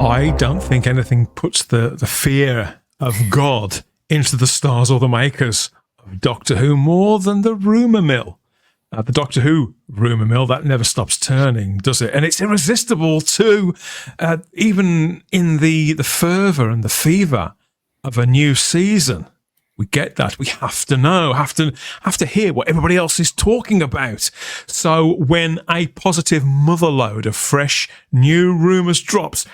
I don't think anything puts the fear of God into the stars or the makers of Doctor Who more than the rumour mill. The Doctor Who rumour mill, that never stops turning, does it? And it's irresistible too, even in the fervour and the fever of a new season. We get that. We have to know, have to hear what everybody else is talking about. So when a positive motherload of fresh new rumours drops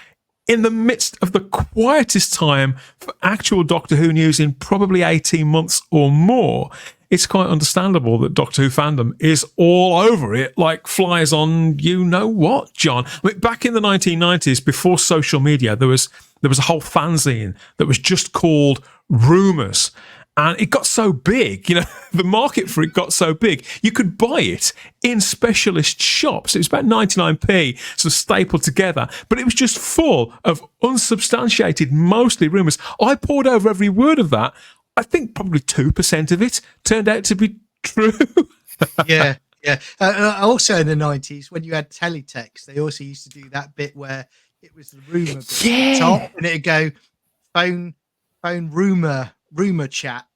in the midst of the quietest time for actual Doctor Who news in probably 18 months or more, it's quite understandable that Doctor Who fandom is all over it like flies on you-know-what, John. I mean, back in the 1990s, before social media, there was a whole fanzine that was just called Rumours. And it got so big, the market for it got so big, you could buy it in specialist shops. It was about 99p, sort of stapled together, but it was just full of unsubstantiated, mostly rumours. I poured over every word of that. I think probably 2% of it turned out to be true. Yeah. Also in the 90s, when you had teletext, they also used to do that bit where it was the rumour bit at the top, and it'd go phone rumour chat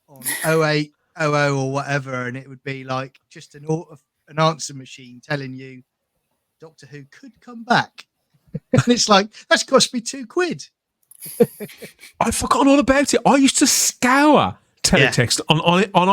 on 0800 or whatever, and it would be like just an answer machine telling you Doctor Who could come back. And it's like, that's cost me £2. I've forgotten all about it. I used to scour teletext on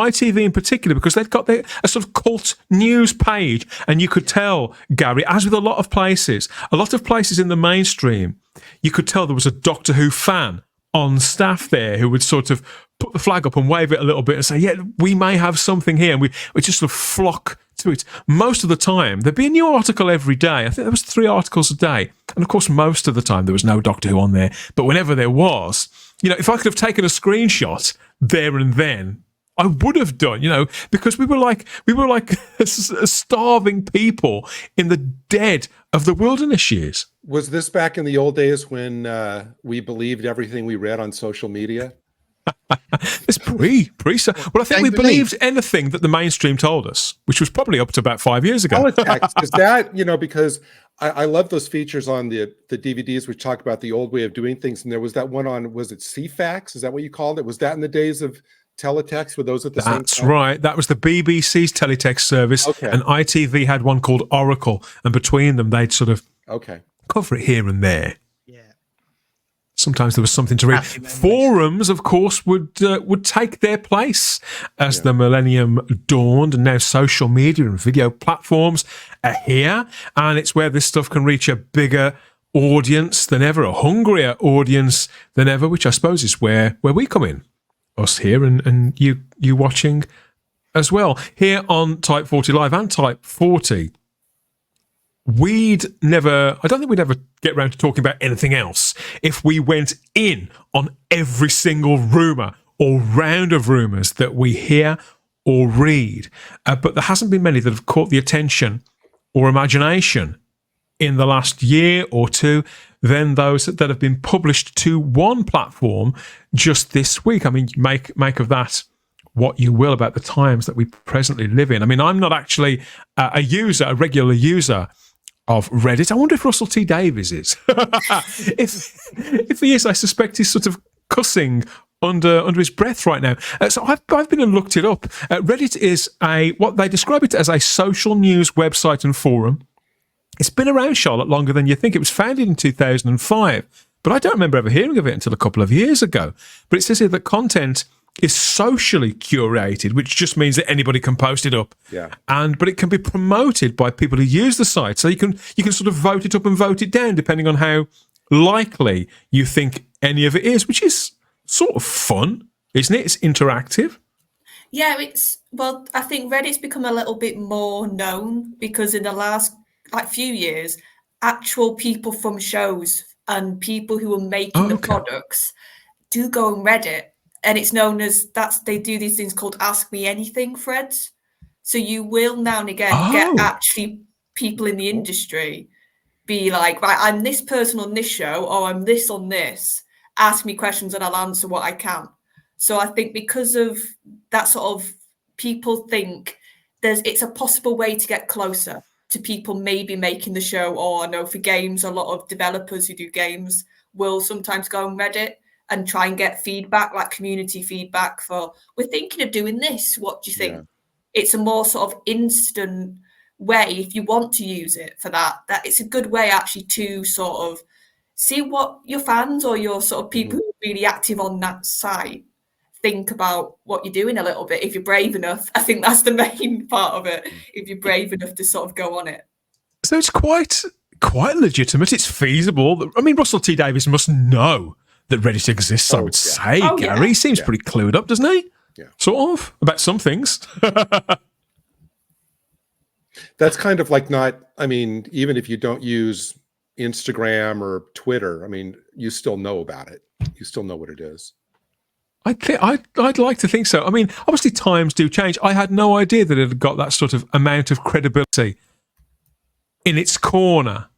ITV in particular, because they've got a sort of cult news page, and you could tell, Gary, as with a lot of places in the mainstream, you could tell there was a Doctor Who fan on staff there who would sort of put the flag up and wave it a little bit and say, yeah, we may have something here, and we just sort of flock to it. Most of the time, there'd be a new article every day. I think there was 3 articles a day. And of course, most of the time, there was no Doctor Who on there. But whenever there was, if I could have taken a screenshot there and then, I would have done, because we were like starving people in the dead of the wilderness years. Was this back in the old days when we believed everything we read on social media? It's pre. Well, I think we believed anything that the mainstream told us, which was probably up to about 5 years ago. Is that, because I love those features on the DVDs which talk about the old way of doing things. And there was that one on, was it CFAX? Is that what you called it? Was that in the days of teletext? Were those at the same time? That's right. That was the BBC's teletext service. Okay. And ITV had one called Oracle. And between them, they'd sort of cover it here and there. Sometimes there was something to read. Forums, of course, would take their place as the millennium dawned, and now social media and video platforms are here, and it's where this stuff can reach a bigger audience than ever, a hungrier audience than ever, which I suppose is where we come in, us here and you watching as well. Here on Type 40 Live and Type 40, I don't think we'd ever get around to talking about anything else if we went in on every single rumour or round of rumours that we hear or read. But there hasn't been many that have caught the attention or imagination in the last year or two than those that have been published to one platform just this week. I mean, make of that what you will about the times that we presently live in. I mean, I'm not actually a regular user of Reddit. I wonder if Russell T Davies is. If he is, I suspect he's sort of cussing under his breath right now. So I've been and looked it up. Reddit is what they describe it as a social news website and forum. It's been around, Charlotte, longer than you think. It was founded in 2005, but I don't remember ever hearing of it until a couple of years ago. But it says here that content is socially curated, which just means that anybody can post it up. Yeah. But it can be promoted by people who use the site. So you can sort of vote it up and vote it down depending on how likely you think any of it is, which is sort of fun, isn't it? It's interactive. Yeah, I think Reddit's become a little bit more known because in the last few years, actual people from shows and people who are making the products do go on Reddit. And it's known as they do these things called Ask Me Anything threads. So you will now and again get actually people in the industry be like, right, I'm this person on this show, or I'm this on this. Ask me questions and I'll answer what I can. So I think because of that sort of, people think it's a possible way to get closer. to people maybe making the show, or I know for games, a lot of developers who do games will sometimes go on Reddit and try and get feedback, like community feedback for, we're thinking of doing this. What do you think? Yeah. It's a more sort of instant way, if you want to use it for that it's a good way actually to sort of see what your fans or your sort of people who are really active on that site think about what you're doing a little bit, if you're brave enough. I think that's the main part of it, if you're brave enough to sort of go on it. So it's quite legitimate. It's feasible. I mean, Russell T Davies must know that Reddit exists, I would say. Gary he seems pretty clued up, doesn't he? Yeah. Sort of, about some things. That's kind of like not, I mean, even if you don't use Instagram or Twitter, I mean, you still know about it. You still know what it is. I'd like to think so. I mean, obviously times do change. I had no idea that it had got that sort of amount of credibility in its corner,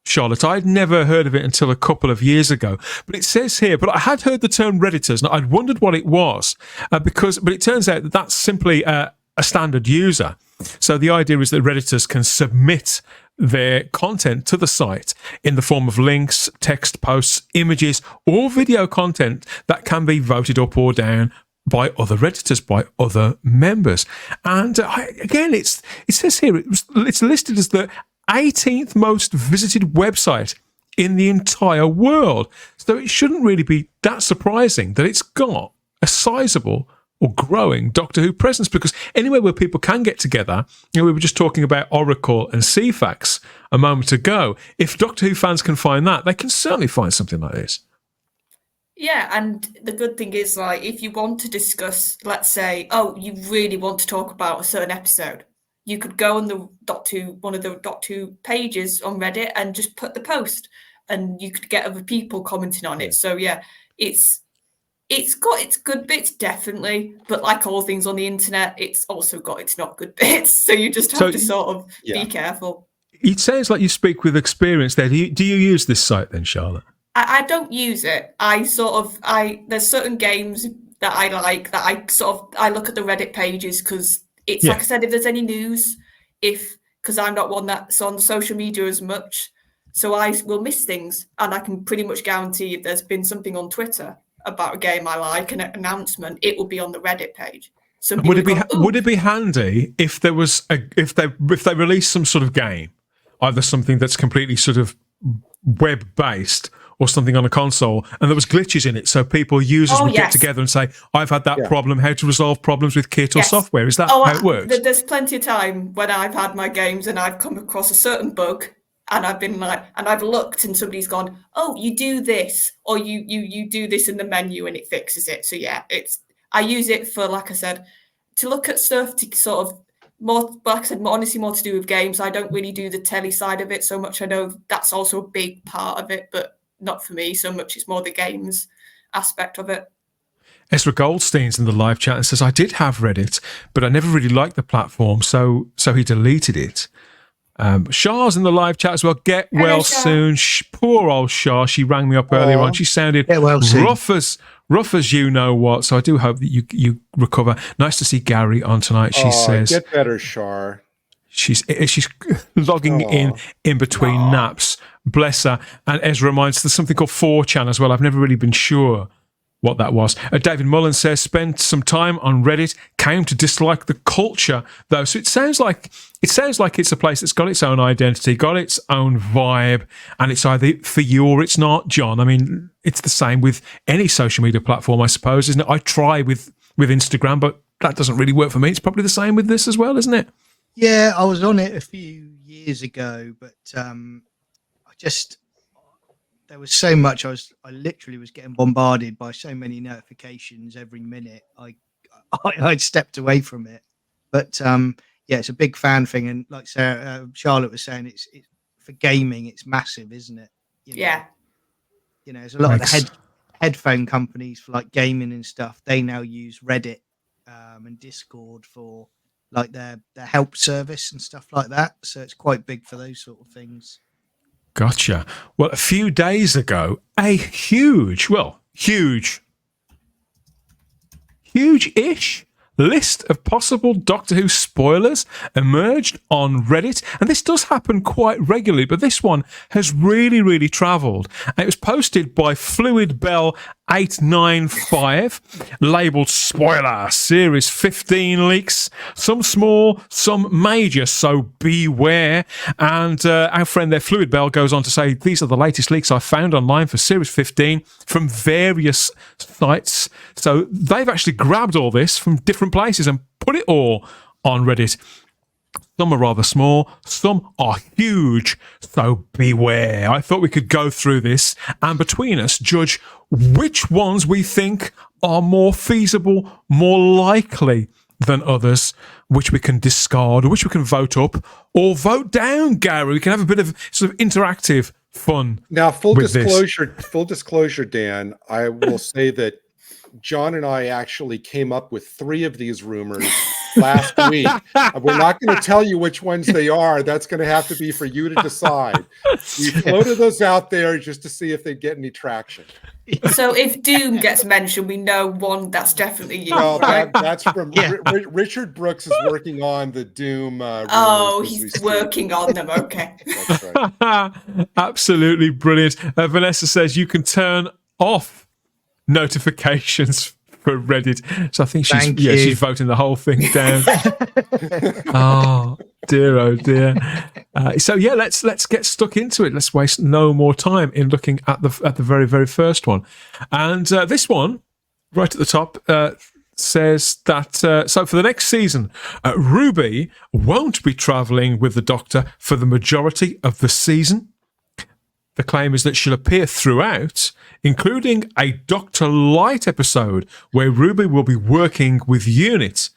Charlotte. I'd never heard of it until a couple of years ago. But it says here, but I had heard the term Redditors, and I'd wondered what it was, but it turns out that that's simply a standard user. So the idea is that Redditors can submit their content to the site in the form of links, text posts, images, or video content that can be voted up or down by other Redditors, by other members. And again, it says here, it's listed as the 18th most visited website in the entire world. So it shouldn't really be that surprising that it's got a sizable or growing Doctor Who presence, because anywhere where people can get together, we were just talking about Oracle and CFAX a moment ago. If Doctor Who fans can find that, they can certainly find something like this. Yeah, and the good thing is, like, if you want to discuss, let's say, you really want to talk about a certain episode, you could go on the one of the Doctor Who pages on Reddit and just put the post, and you could get other people commenting on it. So yeah, it's got its good bits, definitely, but like all things on the internet, it's also got its not good bits. So you just have to sort of be careful. It sounds like you speak with experience there. Do you use this site then, Charlotte? I don't use it. There's certain games that I like that I look at the Reddit pages, because it's like I said, if there's any news, because I'm not one that's on social media as much, so I will miss things, and I can pretty much guarantee if there's been something on Twitter about a game I like, an announcement, it will be on the Reddit page. So would it be handy if there was if they released some sort of game, either something that's completely sort of web based or something on a console, and there was glitches in it, so users would get together and say, I've had that problem, how to resolve problems with kit or software. Is that how it works? There's plenty of time when I've had my games and I've come across a certain bug, and I've been like, and I've looked and somebody's gone, you do this, or you do this in the menu and it fixes it. So yeah, I use it for, like I said, to look at stuff, to sort of more, like I said, more to do with games. I don't really do the telly side of it so much. I know that's also a big part of it, but not for me so much. It's more the games aspect of it. Ezra Goldstein's in the live chat and says, I did have Reddit, but I never really liked the platform, so he deleted it. Shah's in the live chat as well. Get well soon. Poor old Shah. She rang me up earlier on. She sounded rough as you know what. So I do hope that you recover. Nice to see Gary on tonight. She says, "Get better, Shah." She's logging in between naps. Bless her. And Ezra reminds there's something called 4chan as well. I've never really been sure what that was. David Mullen says, spent some time on Reddit, came to dislike the culture though. So it sounds like it's a place that's got its own identity, got its own vibe, and it's either for you or it's not, John. I mean, it's the same with any social media platform, I suppose, isn't it? I try with Instagram, but that doesn't really work for me. It's probably the same with this as well, isn't it? Yeah, I was on it a few years ago, but there was so much. I literally was getting bombarded by so many notifications every minute. I stepped away from it, but it's a big fan thing. And like Charlotte was saying, it's for gaming. It's massive, isn't it? There's a lot of the headphone companies for like gaming and stuff. They now use Reddit and Discord for like their help service and stuff like that. So it's quite big for those sort of things. Gotcha. Well, a few days ago, a huge-ish list of possible Doctor Who spoilers emerged on Reddit. And this does happen quite regularly, but this one has really, really travelled. And it was posted by Fluid Bell 895, labelled spoiler, series 15 leaks, some small, some major, so beware. And our friend there, Fluid Bell, goes on to say, these are the latest leaks I found online for series 15 from various sites. So they've actually grabbed all this from different places and put it all on Reddit. Some are rather small, some are huge, so beware. I thought we could go through this and between us judge which ones we think are more feasible, more likely than others, which we can discard, or which we can vote up or vote down, Gary. We can have a bit of sort of interactive fun. Now, full disclosure, Dan, I will say that John and I actually came up with 3 of these rumors last week. We're not going to tell you which ones they are. That's going to have to be for you to decide. We floated those out there just to see if they'd get any traction. So if Doom gets mentioned, we know one that's definitely you. Well, right? that's from Richard Brooks is working on the Doom. Oh, he's working on them. Okay. That's right. Absolutely brilliant. Vanessa says you can turn off notifications for Reddit. So I think she's voting the whole thing down. Oh dear. So yeah, let's get stuck into it. Let's waste no more time in looking at the very, very first one. And this one, right at the top, says that so for the next season, Ruby won't be travelling with the Doctor for the majority of the season. The claim is that she'll appear throughout, including a Dr. Light episode where Ruby will be working with Unit,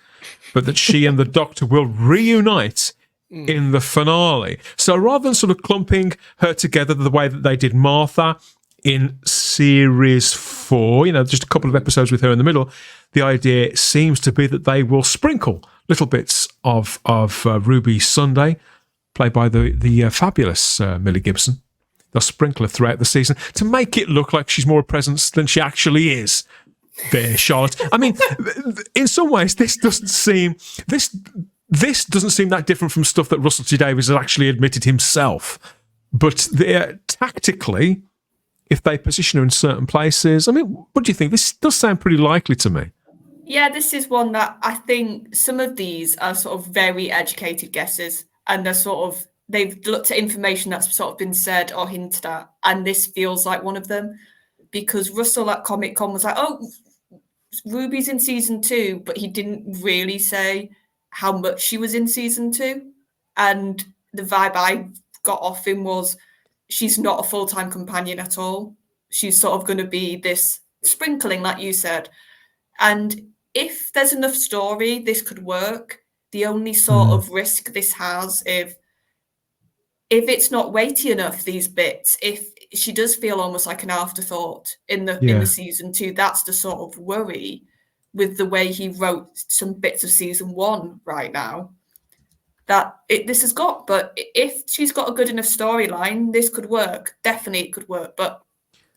but that she and the Doctor will reunite in the finale. So rather than sort of clumping her together the way that they did Martha in series 4, just a couple of episodes with her in the middle, the idea seems to be that they will sprinkle little bits of Ruby Sunday, played by the fabulous Millie Gibson. They'll sprinkle her throughout the season to make it look like she's more a presence than she actually is. There, Charlotte. I mean, in some ways, this doesn't seem that different from stuff that Russell T Davies has actually admitted himself. But tactically, if they position her in certain places, I mean, what do you think? This does sound pretty likely to me. Yeah, this is one that I think some of these are sort of very educated guesses, and they've looked at information that's sort of been said or hinted at, and this feels like one of them, because Russell at Comic Con was like, oh, Ruby's in season 2, but he didn't really say how much she was in season 2. And the vibe I got off him was she's not a full-time companion at all. She's sort of going to be this sprinkling, like you said. And if there's enough story, this could work. The only sort of risk this has, if it's not weighty enough, these bits, if she does feel almost like an afterthought in the season 2, that's the sort of worry with the way he wrote some bits of season 1 right now that this has got. But if she's got a good enough storyline, this could work. Definitely it could work. But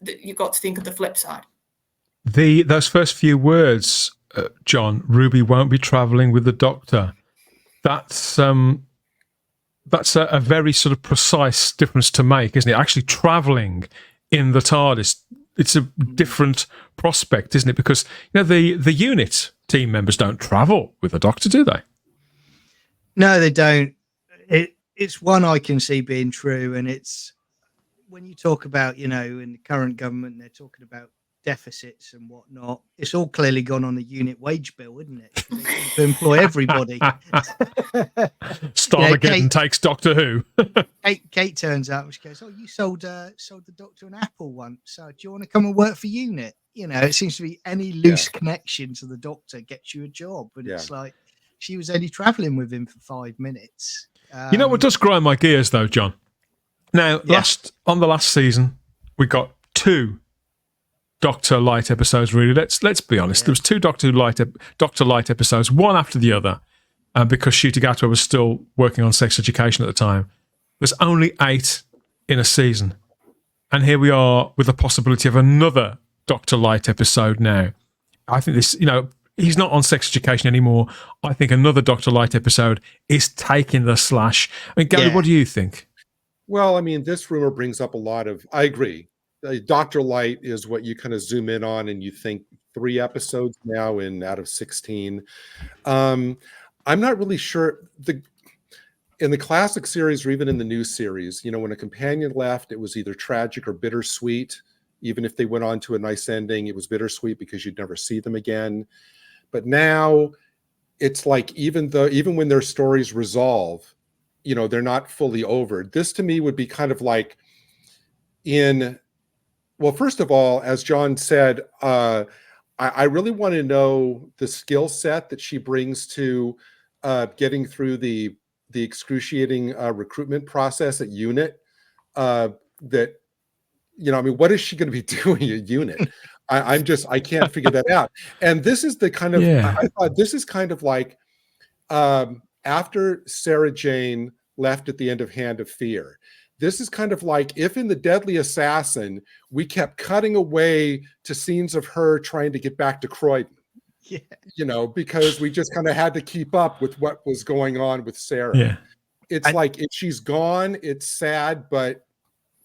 you've got to think of the flip side. Those first few words, John, Ruby won't be travelling with the Doctor. That's a very sort of precise difference to make, isn't it? Actually travelling in the TARDIS, it's a different prospect, isn't it? Because the unit team members don't travel with the Doctor, do they? No, they don't. It's one I can see being true, and it's when you talk about, in the current government, they're talking about deficits and whatnot. It's all clearly gone on the unit wage bill, isn't it? They seem to employ everybody. Starmageddon takes Doctor Who. Kate turns up and she goes, "Oh, you sold the Doctor an apple once. So do you want to come and work for Unit?" It seems to be any loose connection to the Doctor gets you a job, but it's like she was only traveling with him for 5 minutes. You know what does grind my gears though, John? Now, on the last season, we got 2 Doctor Light episodes. Really, let's be honest. There was 2 Doctor Light episodes, one after the other, because Ncuti Gatwa was still working on Sex Education at the time. There's only 8 in a season, and here we are with the possibility of another Doctor Light episode now. I think this, he's not on Sex Education anymore. I think another Dr. Light episode is taking the slash. I mean, Gary, what do you think? Well, I mean, this rumor brings up a lot of, I agree. Dr. Light is what you kind of zoom in on and you think 3 episodes now out of 16. I'm not really sure. In the classic series or even in the new series, when a companion left, it was either tragic or bittersweet. Even if they went on to a nice ending, it was bittersweet because you'd never see them again. But now it's like even when their stories resolve, they're not fully over. This to me would be kind of like well, first of all, as John said, I really want to know the skill set that she brings to getting through the excruciating recruitment process at UNIT. What is she going to be doing at UNIT? I can't figure that out. And this is the kind of, I thought this is kind of like after Sarah Jane left at the end of Hand of Fear. This is kind of like if in The Deadly Assassin, we kept cutting away to scenes of her trying to get back to Croydon. Yeah. Because we just kind of had to keep up with what was going on with Sarah. Yeah. It's like if she's gone, it's sad, but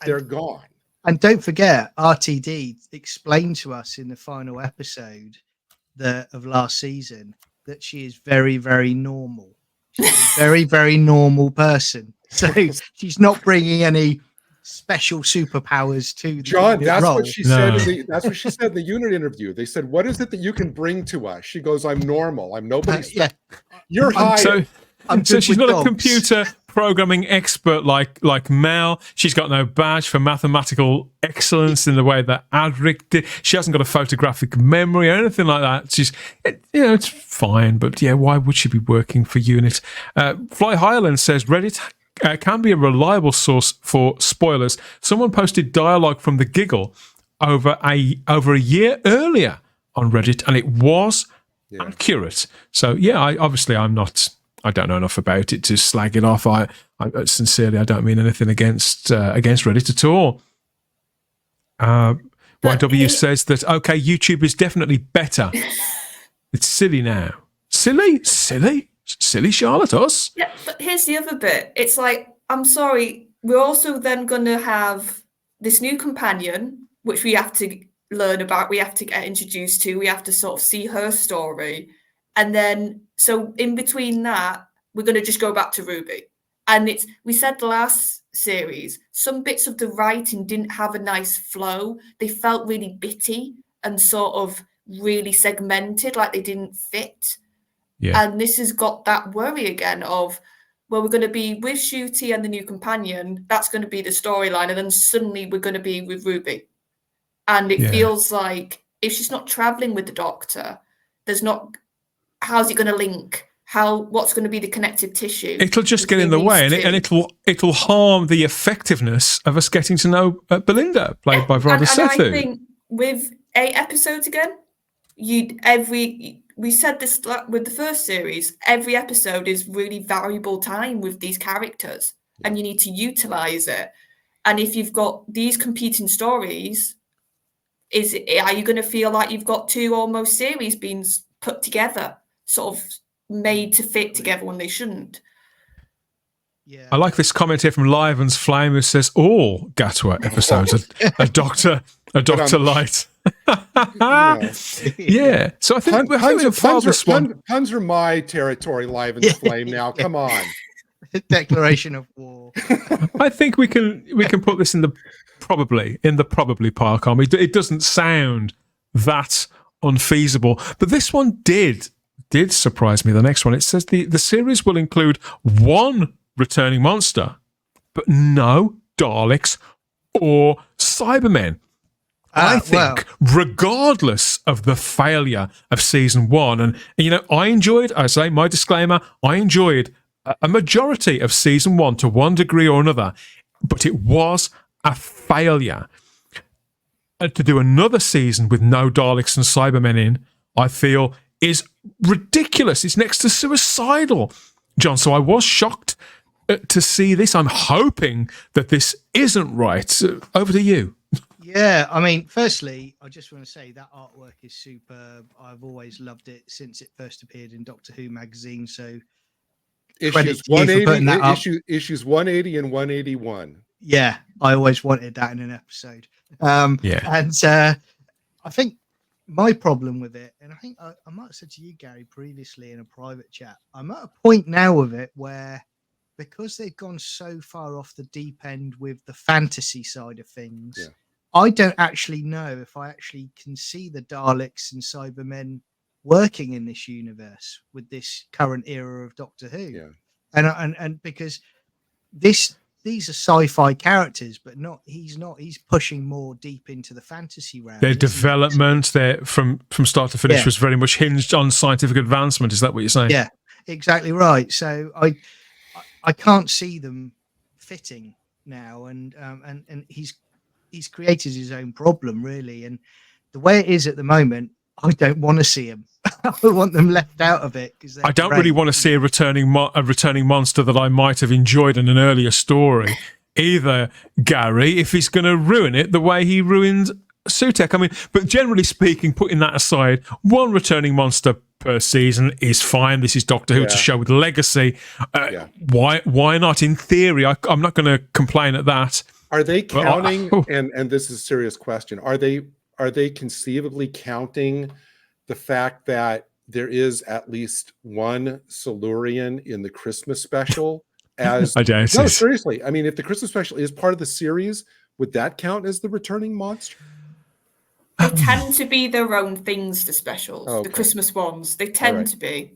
they're gone. And don't forget, RTD explained to us in the final episode of last season that she is very, very normal. She's a very, very normal person. So she's not bringing any special superpowers to the John. That's role. what she said. That's what she said in the UNIT interview. They said, "What is it that you can bring to us?" She goes, "I'm normal. I'm nobody." You're hired. So she's not dogs. a computer programming expert like Mel. She's got no badge for mathematical excellence in the way that Audred did. She hasn't got a photographic memory or anything like that. It's fine, but why would she be working for UNIT? Fly Highland says Reddit can be a reliable source for spoilers. Someone posted dialogue from The Giggle over a year earlier on Reddit, and it was accurate. So I don't know enough about it to slag it off. I sincerely, I don't mean anything against Reddit at all. YW says that YouTube is definitely better. It's silly now. Silly, Charlotte, us. Yeah, but here's the other bit. It's like, I'm sorry, we're also then going to have this new companion, which we have to learn about, we have to get introduced to, we have to sort of see her story. And then, so in between that, we're going to just go back to Ruby. And we said the last series, some bits of the writing didn't have a nice flow. They felt really bitty and sort of really segmented, like they didn't fit. Yeah. And this has got that worry again of, well, we're going to be with Shooty and the new companion. That's going to be the storyline. And then suddenly we're going to be with Ruby. And it feels like if she's not traveling with the Doctor, how's it going to link? What's going to be the connective tissue? It'll just get in the way, and it'll harm the effectiveness of us getting to know Belinda, played by Vrada Sethu. And I think with 8 episodes again, we said this with the first series, every episode is really valuable time with these characters, and you need to utilize it. And if you've got these competing stories, are you going to feel like you've got 2 almost series being put together, sort of made to fit together when they shouldn't? Yeah. I like this comment here from Liven's Flame, who says all Gatwa episodes are Doctor Light. Yeah. So I think puns are my territory, Liven's Flame. Now, come on. Declaration of war. I think we can put this in the probably pile, can't we? It doesn't sound that unfeasible, but this one did surprise me. The next one, it says the series will include 1 returning monster, but no Daleks or Cybermen. I think, regardless of the failure of season 1, and I enjoyed, I say my disclaimer, I enjoyed a majority of season 1 to one degree or another, but it was a failure. And to do another season with no Daleks and Cybermen in, I feel is ridiculous. It's next to suicidal, John. So I was shocked to see this. I'm hoping that this isn't right. Over to you. Yeah, I mean, firstly, I just want to say that artwork is superb. I've always loved it since it first appeared in Doctor Who magazine. So credit Issues to you for putting 180, that up. issues 180 and 181. Yeah, I always wanted that in an episode. Yeah. And I think my problem with it, and I think I might have said to you, Gary, previously in a private chat, I'm at a point now with it where, because they've gone so far off the deep end with the fantasy side of things, Yeah. I don't actually know if I actually can see the Daleks and Cybermen working in this universe with this current era of Doctor Who. Yeah. And because these are sci-fi characters, but he's pushing more deep into the fantasy realm. Their development there from start to finish was very much hinged on scientific advancement. Is that what you're saying? Yeah, exactly right. So I can't see them fitting now, and he's created his own problem, really. And the way it is at the moment, I don't want to see him. I want them left out of it, because I don't really want to see a returning monster that I might have enjoyed in an earlier story either, Gary, if he's going to ruin it the way he ruined Sutekh. I mean, but generally speaking, putting that aside, one returning monster per season is fine. This is Doctor Who. It's a show with legacy. Why not? In theory, I'm not going to complain at that. Are they counting? And this is a serious question. Are they conceivably counting the fact that there is at least one Silurian in the Christmas special? As no, seriously. I mean, if the Christmas special is part of the series, would that count as the returning monster? They tend to be their own things, the specials, the Christmas ones. They tend to be.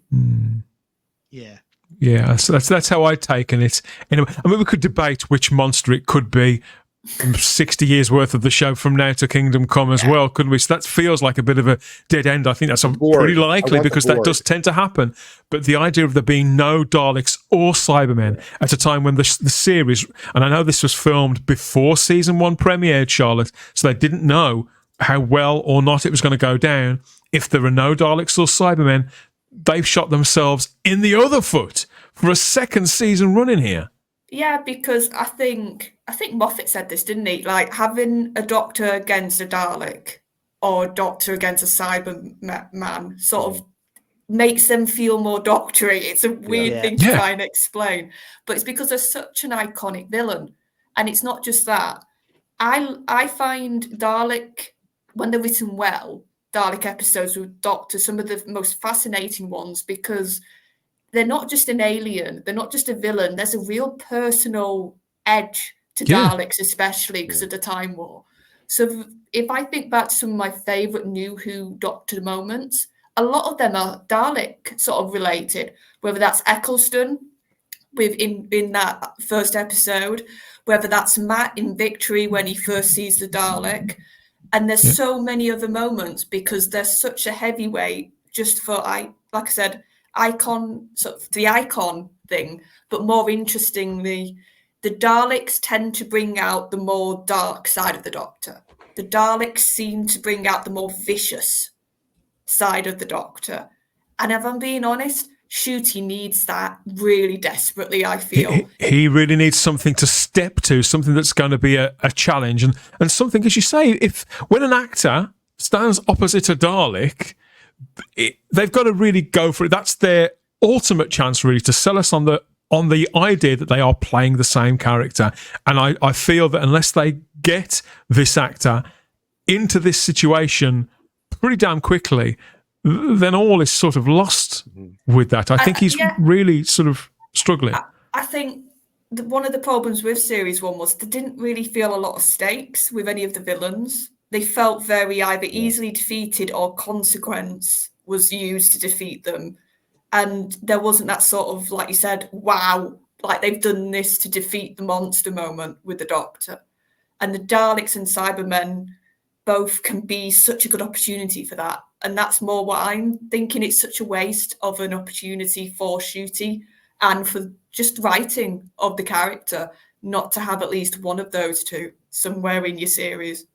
Yeah. Yeah, so that's how I'd taken it. Anyway, I mean, we could debate which monster it could be 60 years worth of the show from now to Kingdom Come as well, couldn't we? So that feels like a bit of a dead end. I think that's pretty likely, because that does tend to happen. But the idea of there being no Daleks or Cybermen at a time when the series, and I know this was filmed before season 1 premiered, Charlotte, so they didn't know how well or not it was going to go down. If there are no Daleks or Cybermen, they've shot themselves in the other foot for a second season running here. Yeah, because I think Moffat said this, didn't he? Like, having a Doctor against a Dalek or a Doctor against a Cyberman sort of makes them feel more doctory. It's a weird thing to try and explain, but it's because they're such an iconic villain. And it's not just that. I find Dalek, when they're written well, Dalek episodes with Doctor, some of the most fascinating ones, because they're not just an alien, they're not just a villain. There's a real personal edge to Daleks, especially because of the Time War. So if I think back to some of my favourite New Who Doctor moments, a lot of them are Dalek sort of related, whether that's Eccleston in that first episode, whether that's Matt in Victory when he first sees the Dalek. And there's so many other moments, because they're such a heavyweight, just for, like I said, icon, sort of the icon thing. But more interestingly, the Daleks tend to bring out the more dark side of the Doctor. The Daleks seem to bring out the more vicious side of the Doctor. And if I'm being honest, Ncuti needs that really desperately, I feel. He really needs something to step to, something that's going to be a challenge. And something, as you say, when an actor stands opposite a Dalek, they've got to really go for it. That's their ultimate chance, really, to sell us on the idea that they are playing the same character. And I feel that unless they get this actor into this situation pretty damn quickly, then all is sort of lost with that. I think he's really sort of struggling. I think one of the problems with Series 1 was they didn't really feel a lot of stakes with any of the villains. They felt very either easily defeated or consequence was used to defeat them. And there wasn't that sort of, like you said, wow, like they've done this to defeat the monster moment with the Doctor. And the Daleks and Cybermen both can be such a good opportunity for that. And that's more what I'm thinking. It's such a waste of an opportunity for Ncuti and for just writing of the character not to have at least one of those two somewhere in your series.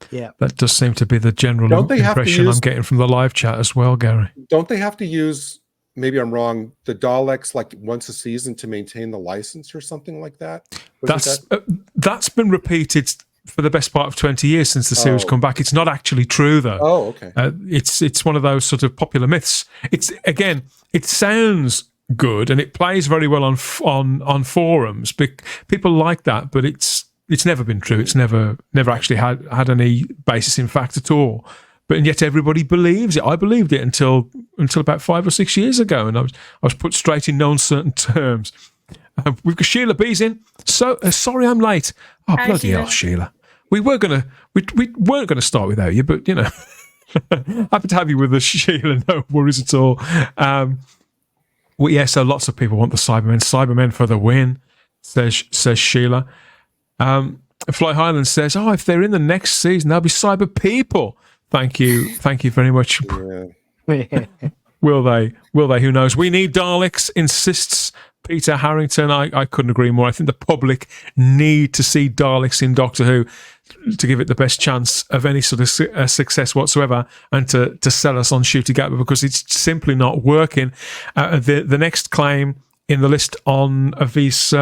Yeah, that does seem to be the general impression I'm getting from the live chat as well, Gary. Don't they have to use, maybe I'm wrong, the Daleks like once a season to maintain the license or something like that? That's been repeated for the best part of 20 years since the series come back. It's not actually true, though. Oh, okay. It's one of those sort of popular myths. It sounds good and it plays very well on forums. People like that, but it's never been true. It's never actually had any basis in fact at all. But yet everybody believes it. I believed it until about 5 or 6 years ago, and I was put straight in no uncertain terms. We've got Sheila B's in. So sorry I'm late. Oh, Hi, bloody hell, Sheila. We weren't gonna start without you, but happy to have you with us, Sheila. No worries at all. So lots of people want the Cybermen. Cybermen for the win, says Sheila. Fly Highland says, if they're in the next season, they'll be cyber people. Thank you very much. Yeah. Will they? Who knows? We need Daleks, insists Peter Harrington. I couldn't agree more. I think the public need to see Daleks in Doctor Who to give it the best chance of any sort of success whatsoever, and to sell us on Shooty Gatwa, because it's simply not working. The next claim in the list of these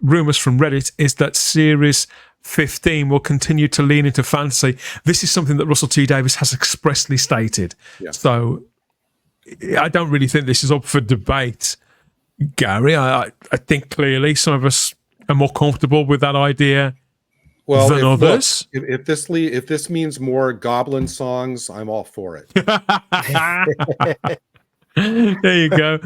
rumours from Reddit is that series 15 will continue to lean into fantasy. This is something that Russell T Davies has expressly stated. Yeah. So I don't really think this is up for debate, Gary. I think clearly some of us are more comfortable with that idea than others. If this means more Goblin songs, I'm all for it. There you go.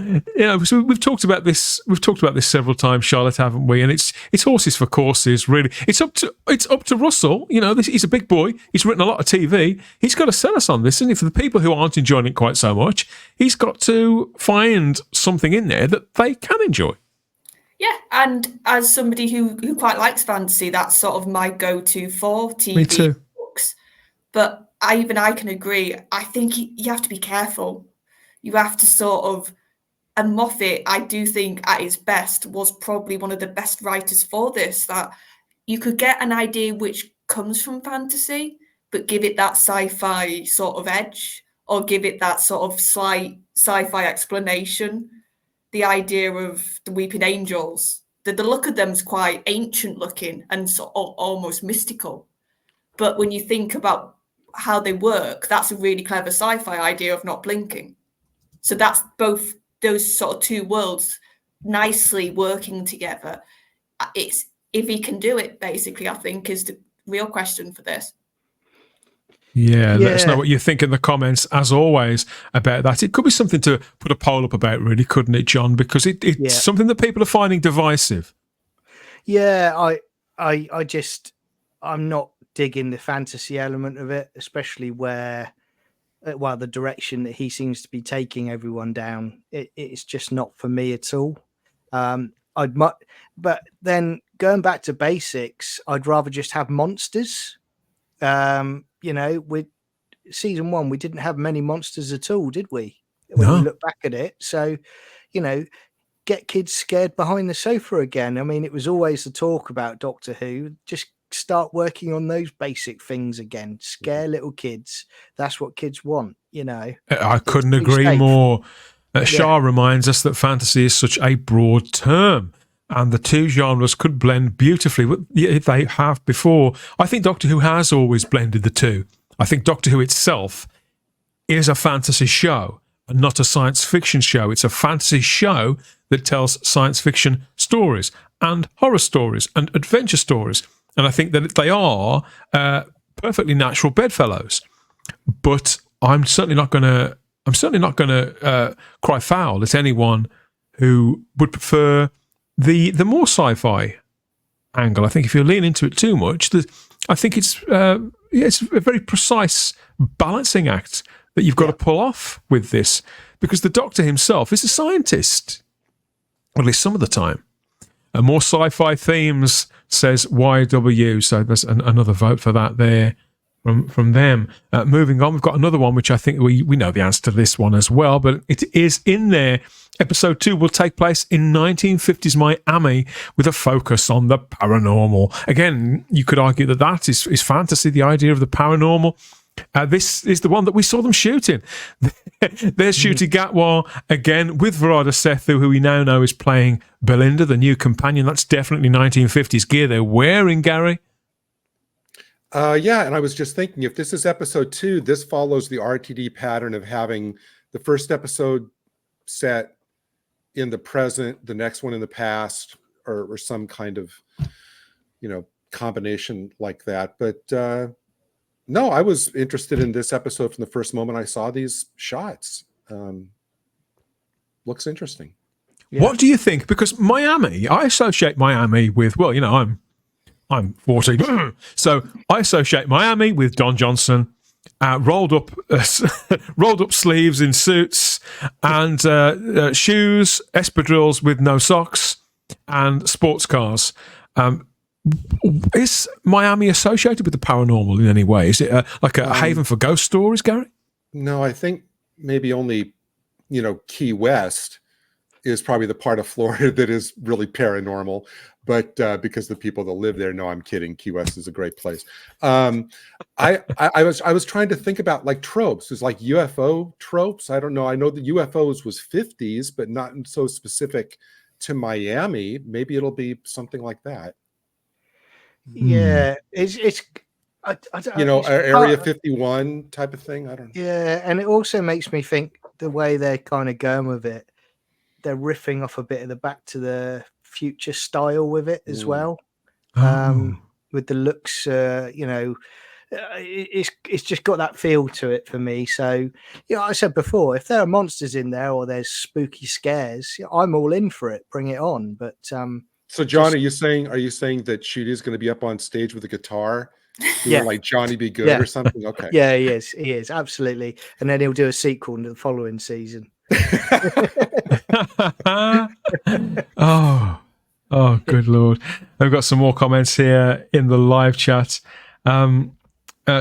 So we've talked about this. We've talked about this several times, Charlotte, haven't we? And it's horses for courses, really. It's up to Russell. He's a big boy. He's written a lot of TV. He's got to sell us on this, and for the people who aren't enjoying it quite so much, he's got to find something in there that they can enjoy. Yeah, and as somebody who quite likes fantasy, that's sort of my go-to for TV. Me too. Books. But I can agree. I think you have to be careful. You have to sort of, and Moffat, I do think at his best, was probably one of the best writers for this, that you could get an idea which comes from fantasy, but give it that sci-fi sort of edge, or give it that sort of slight sci-fi explanation. The idea of the Weeping Angels, the look of them is quite ancient looking and almost mystical. But when you think about how they work, that's a really clever sci-fi idea of not blinking. So that's both those sort of two worlds nicely working together. It's if he can do it, basically, I think, is the real question for this. Yeah, let us know what you think in the comments, as always, about that. It could be something to put a poll up about, really, couldn't it, John? Because it's something that people are finding divisive. Yeah, I'm not digging the fantasy element of it, especially where... the direction that he seems to be taking everyone down, it's just not for me at all. But then going back to basics, I'd rather just have monsters. With season 1, we didn't have many monsters at all, did we? When we look back at it. So, get kids scared behind the sofa again. I mean, it was always the talk about Doctor Who. Just start working on those basic things again. Scare little kids. That's what kids want, I couldn't agree more. Shah reminds us that fantasy is such a broad term, and the two genres could blend beautifully. They have before. I think Doctor Who has always blended the two. I think Doctor Who itself is a fantasy show and not a science fiction show. It's a fantasy show that tells science fiction stories and horror stories and adventure stories. And I think that they are perfectly natural bedfellows. But I'm certainly not going to cry foul at anyone who would prefer the more sci-fi angle. I think if you lean into it too much, I think it's a very precise balancing act that you've got to pull off with this, because the Doctor himself is a scientist, at least some of the time. And more sci-fi themes, says YW. So there's another vote for that there from them. Moving on, we've got another one, which I think we know the answer to this one as well, but it is in there. Episode 2 will take place in 1950s Miami with a focus on the paranormal. Again, you could argue that is fantasy, the idea of the paranormal. This is the one that we saw them shooting. They're shooting Gatwa again with Verada Sethu, who we now know is playing Belinda, the new companion. That's definitely 1950s gear they're wearing, Gary. Yeah, and I was just thinking, if this is episode 2, this follows the RTD pattern of having the first episode set in the present, the next one in the past, or some kind of, combination like that. But no, I was interested in this episode from the first moment I saw these shots. Looks interesting. Yeah. What do you think? Because Miami, I associate Miami with, well, I'm 40, so I associate Miami with Don Johnson, rolled up sleeves in suits and shoes, espadrilles with no socks, and sports cars. Is Miami associated with the paranormal in any way? Is it like a haven for ghost stories, Gary? No, I think maybe only, Key West is probably the part of Florida that is really paranormal, but because the people that live there, no, I'm kidding. Key West is a great place. I was trying to think about like tropes. It's like UFO tropes. I don't know. I know the UFOs was 50s, but not so specific to Miami. Maybe it'll be something like that. Yeah, it's I don't it's Area 51 type of thing. I don't know. Yeah, and it also makes me think the way they're kind of going with it, they're riffing off a bit of the Back to the Future style with it as well. With the looks, it's just got that feel to it for me. So, I said before, if there are monsters in there or there's spooky scares, I'm all in for it. Bring it on. But so, John, are you saying that Shooty's going to be up on stage with a guitar? Like Johnny Be Good or something? Okay. Yeah, he is absolutely. And then he'll do a sequel in the following season. Oh, good Lord. I've got some more comments here in the live chat.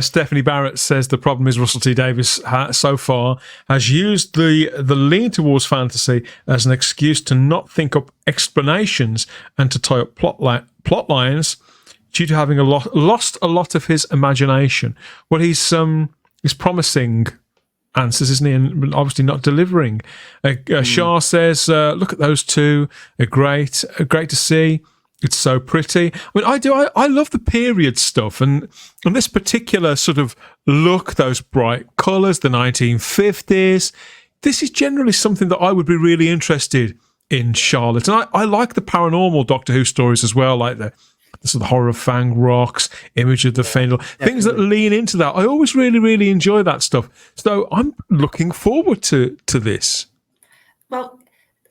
Stephanie Barrett says the problem is Russell T Davies so far has used the lean towards fantasy as an excuse to not think up explanations and to tie up plot lines due to having lost a lot of his imagination. Well, he's promising answers, isn't he? And obviously not delivering. Shah says, look at those two. They're great to see. It's so pretty. I mean, I love the period stuff, and this particular sort of look, those bright colours, the 1950s. This is generally something that I would be really interested in, Charlotte. And I like the paranormal Doctor Who stories as well, like the sort of horror of Fang Rocks, Image of the Fendel, things that lean into that. I always really, really enjoy that stuff. So I'm looking forward to this. Well,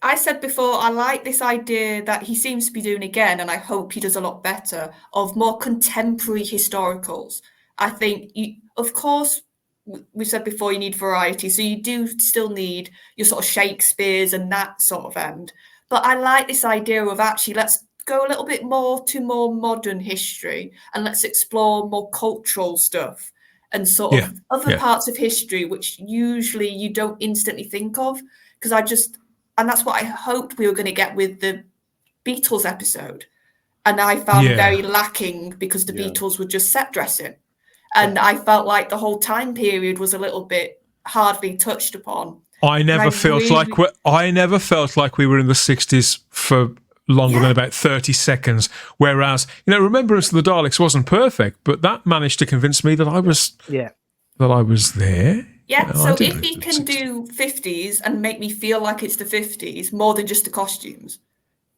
I said before, I like this idea that he seems to be doing again, and I hope he does a lot better, of more contemporary historicals. I think, of course, we said before, you need variety. So you do still need your sort of Shakespeare's and that sort of end. But I like this idea of actually, let's go a little bit more to more modern history and let's explore more cultural stuff and sort of other parts of history, which usually you don't instantly think of. And that's what I hoped we were going to get with the Beatles episode. And I found very lacking because the Beatles were just set dressing. And I felt like the whole time period was a little bit hardly touched upon. I never felt like we were in the 60s for longer than about 30 seconds. Whereas, Remembrance of the Daleks wasn't perfect, but that managed to convince me that I was there. Yeah, so if he can do 50s and make me feel like it's the 50s more than just the costumes,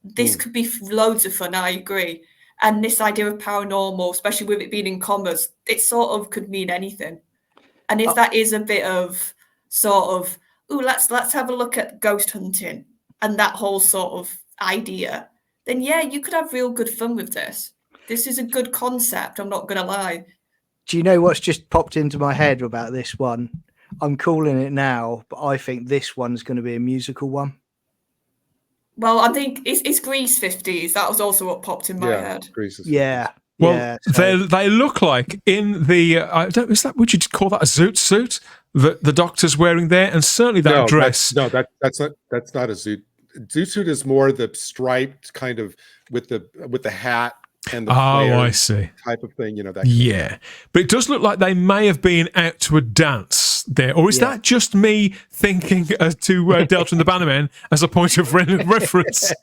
this could be loads of fun, I agree. And this idea of paranormal, especially with it being in commas, it sort of could mean anything. And if that is a bit of sort of, let's have a look at ghost hunting and that whole sort of idea, then you could have real good fun with this. This is a good concept, I'm not going to lie. Do you know what's just popped into my head about this one? I'm calling it now, but I think this one's going to be a musical one. Well, I think it's Grease 50s. That was also what popped in my head. Grease is 50s. Well, they look like in the would you call that a zoot suit that the Doctor's wearing there, and certainly that dress. That's not a zoot. Zoot suit is more the striped kind of with the hat and the I see type of thing. But it does look like they may have been out to a dance. there, or is that just me thinking to Delta and the Bannermen as a point of reference?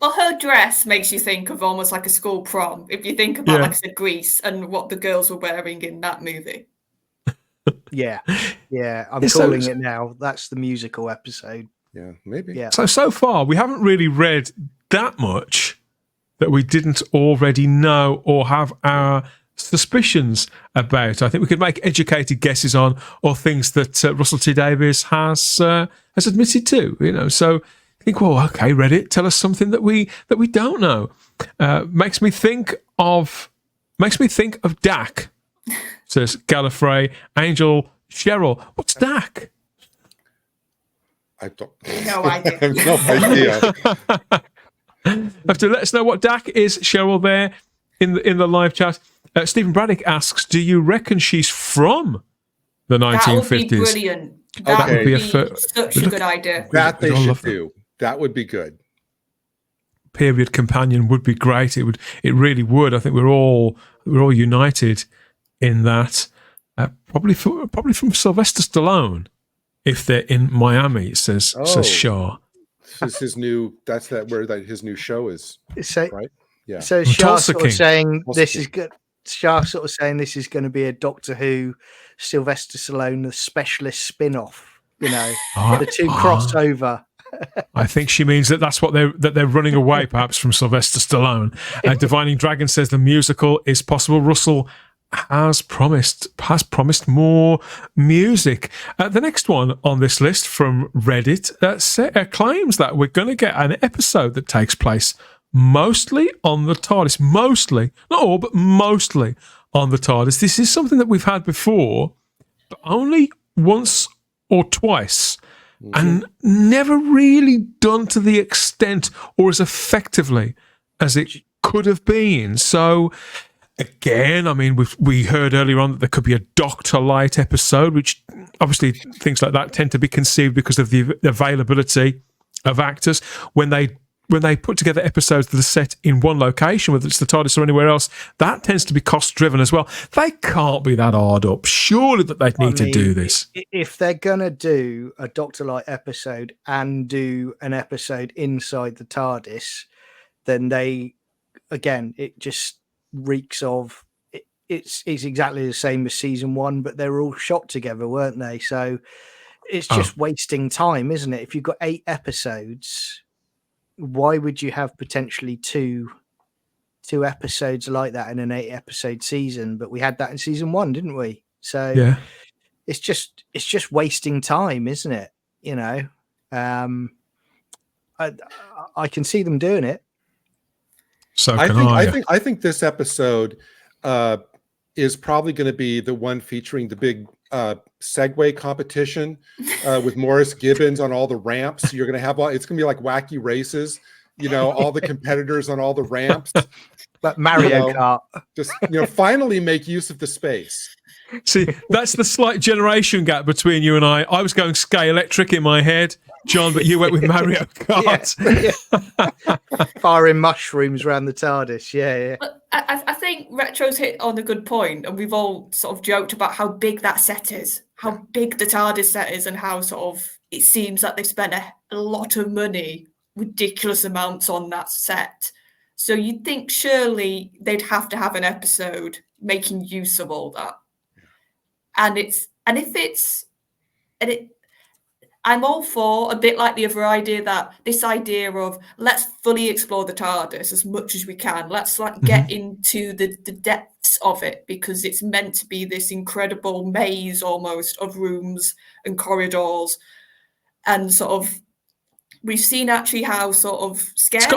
Well, her dress makes you think of almost like a school prom. If you think about, like I said, Grease and what the girls were wearing in that movie. Yeah. I'm calling it now. That's the musical episode. Yeah, maybe. Yeah. So far, we haven't really read that much that we didn't already know or have our suspicions about. I think we could make educated guesses on, or things that Russell T Davies has admitted to. So I think, well, okay, Reddit, tell us something that we don't know. Makes me think of Dak. Says Gallifrey. Angel Cheryl. What's Dak? I don't. No idea. I have no idea. Have to let us know what Dak is, Cheryl, there in the live chat. Stephen Braddock asks, do you reckon she's from the 1950s? That would be brilliant. That would be such a good idea. That they should do. That would be good. Period companion would be great. It really would. I think we're all united in that. Probably from Sylvester Stallone, if they're in Miami, says Shaw. This is his new. That's where his new show is. So, right? Yeah. So Shah sort of saying this is good. Shah sort of saying this is going to be a Doctor Who, Sylvester Stallone, the specialist spin-off. The two crossover. I think she means that's what they're running away, perhaps, from Sylvester Stallone. Divining Dragon says the musical is possible. Russell has promised more music. The next one on this list from Reddit claims that we're going to get an episode that takes place mostly on the TARDIS. Mostly, not all, but mostly on the TARDIS. This is something that we've had before, but only once or twice, and never really done to the extent or as effectively as it could have been. So, again, I mean, we heard earlier on that there could be a Doctor Light episode, which obviously things like that tend to be conceived because of the availability of actors. When they put together episodes that are set in one location, whether it's the TARDIS or anywhere else, that tends to be cost-driven as well. They can't be that hard up. Surely that they'd need to do this. If they're going to do a Doctor Light episode and do an episode inside the TARDIS, then it just reeks of... It's exactly the same as season 1, but they were all shot together, weren't they? So it's just wasting time, isn't it? If you've got 8 episodes... why would you have potentially two episodes like that in an 8-episode season? But we had that in season 1, didn't we? So yeah, it's just wasting time, isn't it? I can see them doing it. So I think this episode is probably going to be the one featuring the big Segway competition with Morris Gibbons on all the ramps. You're going to have it's going to be like wacky races, all the competitors on all the ramps. But Mario Kart. Just, finally make use of the space. See, that's the slight generation gap between you and I. I was going Sky Electric in my head, John, but you went with Mario Kart. Yeah. Firing mushrooms around the TARDIS. Yeah. But I think Retro's hit on a good point, and we've all sort of joked about how big that set is, how big the TARDIS set is, and how sort of it seems that they've spent a lot of money, ridiculous amounts on that set. So you'd think surely they'd have to have an episode making use of all that. I'm all for a bit like the other idea this idea of let's fully explore the TARDIS as much as we can. Let's get into the depths of it, because it's meant to be this incredible maze almost of rooms and corridors, and sort of we've seen actually how sort of scary it's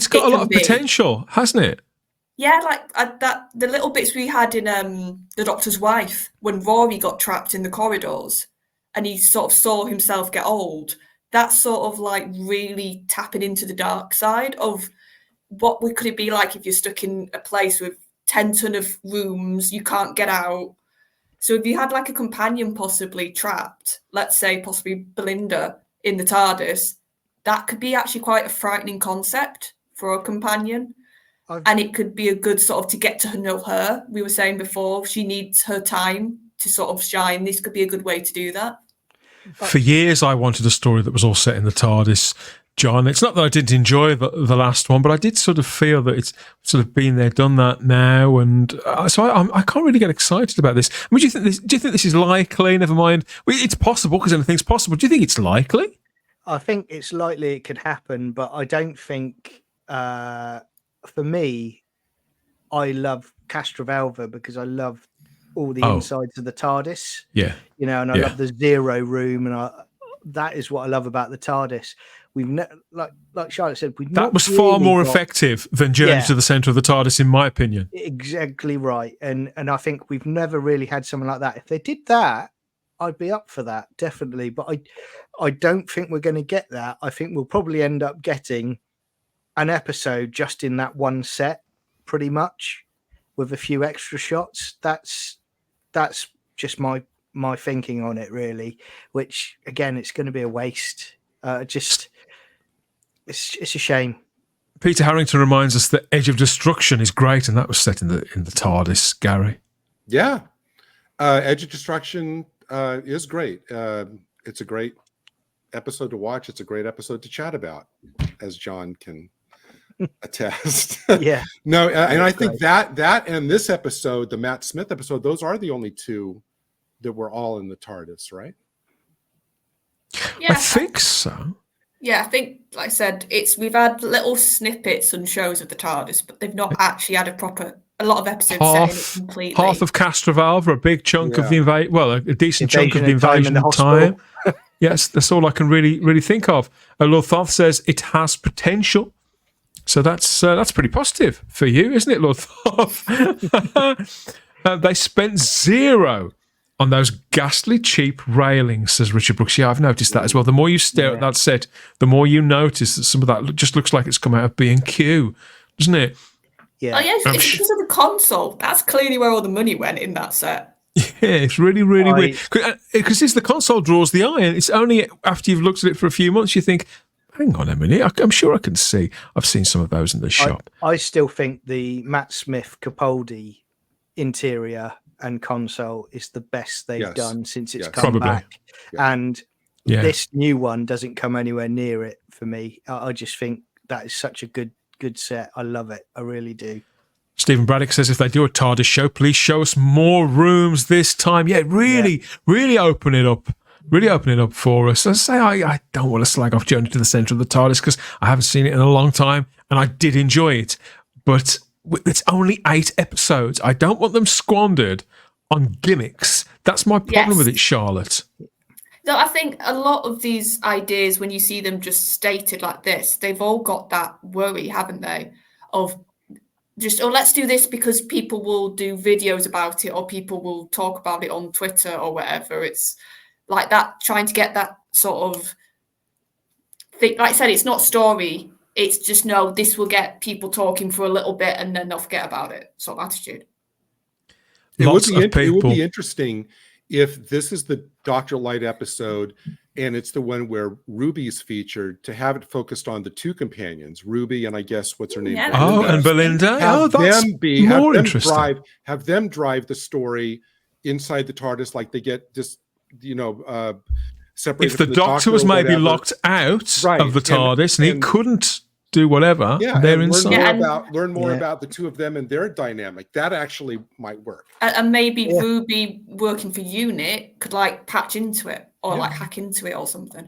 got a lot of potential, hasn't it? Yeah, the little bits we had in The Doctor's Wife when Rory got trapped in the corridors and he sort of saw himself get old. That's sort of really tapping into the dark side of what could it be like if you're stuck in a place with 10 ton of rooms, you can't get out. So if you had a companion possibly trapped, let's say possibly Belinda in the TARDIS, that could be actually quite a frightening concept for a companion. And it could be a good sort of to get to know her. We were saying before, she needs her time to sort of shine, this could be a good way to do that. For years, I wanted a story that was all set in the TARDIS, John. It's not that I didn't enjoy the last one, but I did sort of feel that it's sort of been there, done that now, and so I can't really get excited about this. I mean, do you think this is likely? Never mind, it's possible because anything's possible. Do you think it's likely? I think it's likely it could happen, but I don't think. For me, I love Castrovalva because I love all the insides of the TARDIS. Yeah, and I love the Zero Room, and that is what I love about the TARDIS. We've like Charlotte said, that was far more effective than Journey to the Centre of the TARDIS, in my opinion. Exactly right, and I think we've never really had someone like that. If they did that, I'd be up for that, definitely. But I don't think we're going to get that. I think we'll probably end up getting an episode just in that one set, pretty much, with a few extra shots. That's just my thinking on it, really. Which again, it's going to be a waste. It's a shame. Peter Harrington reminds us that Edge of Destruction is great, and that was set in the TARDIS. Gary, yeah, Edge of Destruction is great. It's a great episode to watch. It's a great episode to chat about, as John can attest. Yeah. No, and I think that and this episode, the Matt Smith episode, those are the only two that were all in the TARDIS, right? Yeah, I think so. Yeah, I think, like I said, we've had little snippets and shows of the TARDIS, but they've not actually had a lot of episodes saying it completely. Half of Castrovalva, a big chunk of the invasion. Well, a decent chunk of the invasion time. Yes, that's all I can really think of. Lord Thoth says it has potential, so that's pretty positive for you, isn't it, Lord Thoth? They spent zero on those ghastly cheap railings, says Richard Brooks. Yeah, I've noticed that as well. The more you stare at that set, the more you notice that some of that just looks like it's come out of B&Q, doesn't it? Yeah. Oh, yeah, it's because of the console. That's clearly where all the money went in that set. Yeah, it's really weird. Because it's the console draws the eye, and it's only after you've looked at it for a few months you think, hang on a minute, I'm sure I can see. I've seen some of those in the shop. I still think the Matt Smith Capaldi interior and console is the best they've done since it's come back. Yeah. And this new one doesn't come anywhere near it for me. I just think that is such a good set. I love it. I really do. Stephen Braddock says if they do a TARDIS show, please show us more rooms this time. Yeah, really open it up. Really open it up for us. I say I don't want to slag off Journey to the Centre of the TARDIS because I haven't seen it in a long time and I did enjoy it. But it's only 8 episodes. I don't want them squandered on gimmicks. That's my problem with it, Charlotte. No, I think a lot of these ideas, when you see them just stated like this, they've all got that worry, haven't they? Of just, let's do this because people will do videos about it or people will talk about it on Twitter or whatever. It's like that, trying to get that sort of thing. Like I said, it's not story. It's just, no, this will get people talking for a little bit and then they'll forget about it sort of attitude. It would be interesting if this is the Dr. Light episode and it's the one where Ruby's featured, to have it focused on the 2 companions, Ruby and I guess what's her name? Yeah. And Belinda. That's more interesting. Have them drive the story inside the TARDIS, like they get just, separated. If the Doctor was maybe locked out of the TARDIS and he couldn't do whatever, they're inside. Learn more about the 2 of them and their dynamic. That actually might work. And maybe Ruby working for UNIT could like patch into it or like hack into it or something.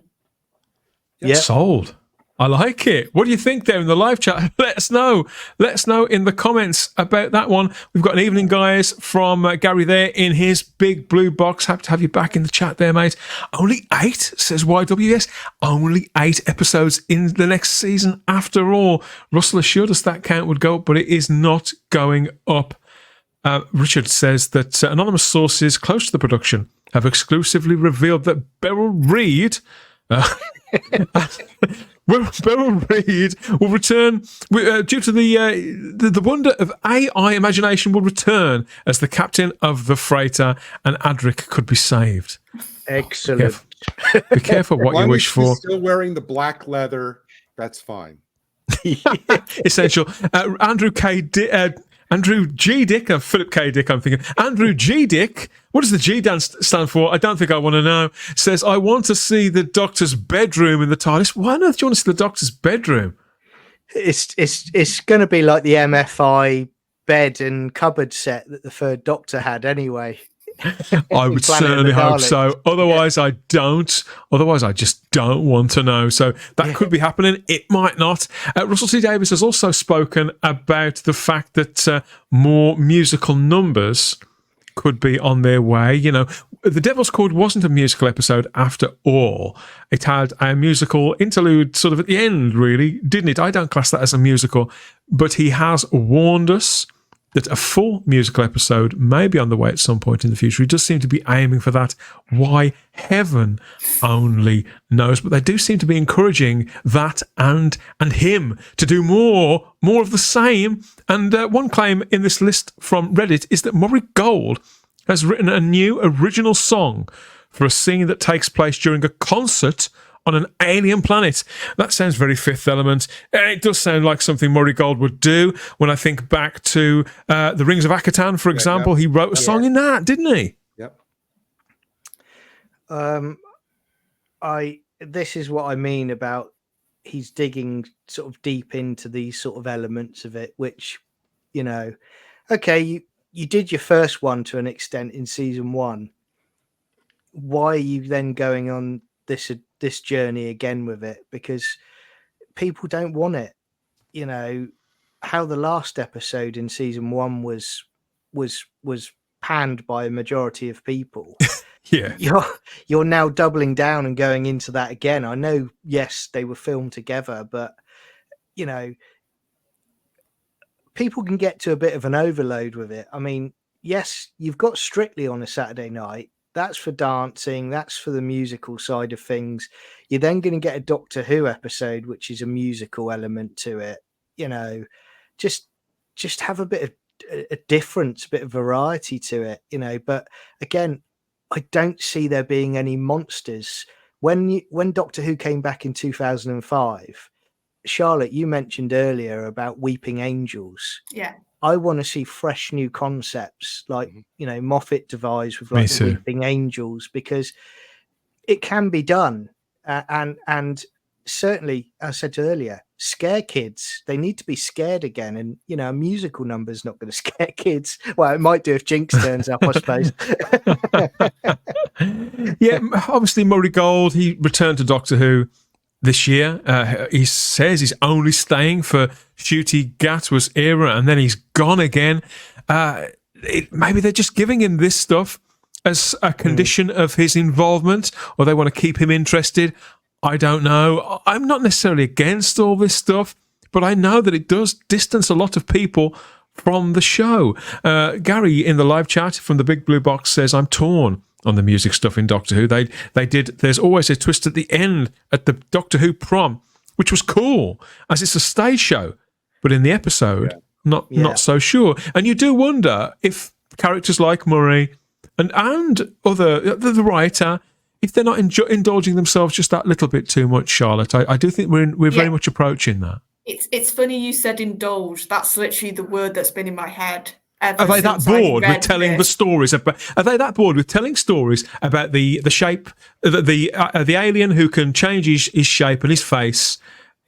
Yeah, sold. I like it. What do you think there in the live chat? Let us know. Let us know in the comments about that one. We've got an evening, guys, from Gary there in his big blue box. Happy to have you back in the chat there, mate. Only 8, says YWS. Only 8 episodes in the next season after all. Russell assured us that count would go up, but it is not going up. Richard says that anonymous sources close to the production have exclusively revealed that Beryl Reid... Beryl Reid will return due to the wonder of AI imagination will return as the captain of the freighter, and Adric could be saved. Excellent. Be careful what you wish for. Still wearing the black leather, that's fine. Essential. Andrew Andrew G. Dick, Philip K. Dick, I'm thinking. Andrew G. Dick, what does the G stand for? I don't think I want to know. Says, I want to see the Doctor's bedroom in the TARDIS. Why on earth do you want to see the Doctor's bedroom? It's going to be like the MFI bed and cupboard set that the third Doctor had anyway. I would certainly hope so. Otherwise, I don't. Otherwise, I just don't want to know. So that could be happening. It might not. Russell T. Davies has also spoken about the fact that more musical numbers could be on their way. You know, The Devil's Chord wasn't a musical episode after all. It had a musical interlude sort of at the end, really, didn't it? I don't class that as a musical, but he has warned us that a full musical episode may be on the way at some point in the future. He does seem to be aiming for that. Why, heaven only knows. But they do seem to be encouraging that and him to do more of the same. And one claim in this list from Reddit is that Murray Gold has written a new original song for a scene that takes place during a concert on an alien planet. That sounds very Fifth Element. It does sound like something Murray Gold would do. When I think back to The Rings of Akatan, for example, he wrote a song in that, didn't he? Yep. This is what I mean about he's digging sort of deep into these sort of elements of it, which, you know, okay, you did your first one to an extent in season 1. Why are you then going on this journey again with it? Because people don't want it. You know how the last episode in season 1 was panned by a majority of people. Yeah, you're now doubling down and going into that again. I know, yes, they were filmed together, but you know, people can get to a bit of an overload with it. I mean, yes, you've got Strictly on a Saturday night. That's for dancing. That's for the musical side of things. You're then going to get a Doctor Who episode, which is a musical element to it. You know, just have a bit of a difference, a bit of variety to it. You know, but again, I don't see there being any monsters. When Doctor Who came back in 2005, Charlotte, you mentioned earlier about Weeping Angels. Yeah. I want to see fresh new concepts like, you know, Moffat devised with like the Weeping Angels, because it can be done. And certainly, as I said earlier, scare kids. They need to be scared again. And, you know, a musical number is not going to scare kids. Well, it might do if Jinx turns up, I suppose. Yeah, obviously Murray Gold, he returned to Doctor Who this year. He says he's only staying for Ncuti Gatwa's era, and then he's gone again. Maybe they're just giving him this stuff as a condition of his involvement, or they want to keep him interested. I don't know. I'm not necessarily against all this stuff, but I know that it does distance a lot of people from the show. Gary in the live chat from the Big Blue Box says, I'm torn on the music stuff in Doctor Who. They did. There's always a twist at the end at the Doctor Who prom, which was cool, as it's a stage show, but in the episode, not so sure. And you do wonder if characters like Murray and other the writer, if they're not indulging themselves just that little bit too much. Charlotte, I do think we're very much approaching that. It's funny you said indulge. That's literally the word that's been in my head. Are they that bored with telling the stories about? Are they that bored with telling stories about the shape, the alien who can change his shape and his face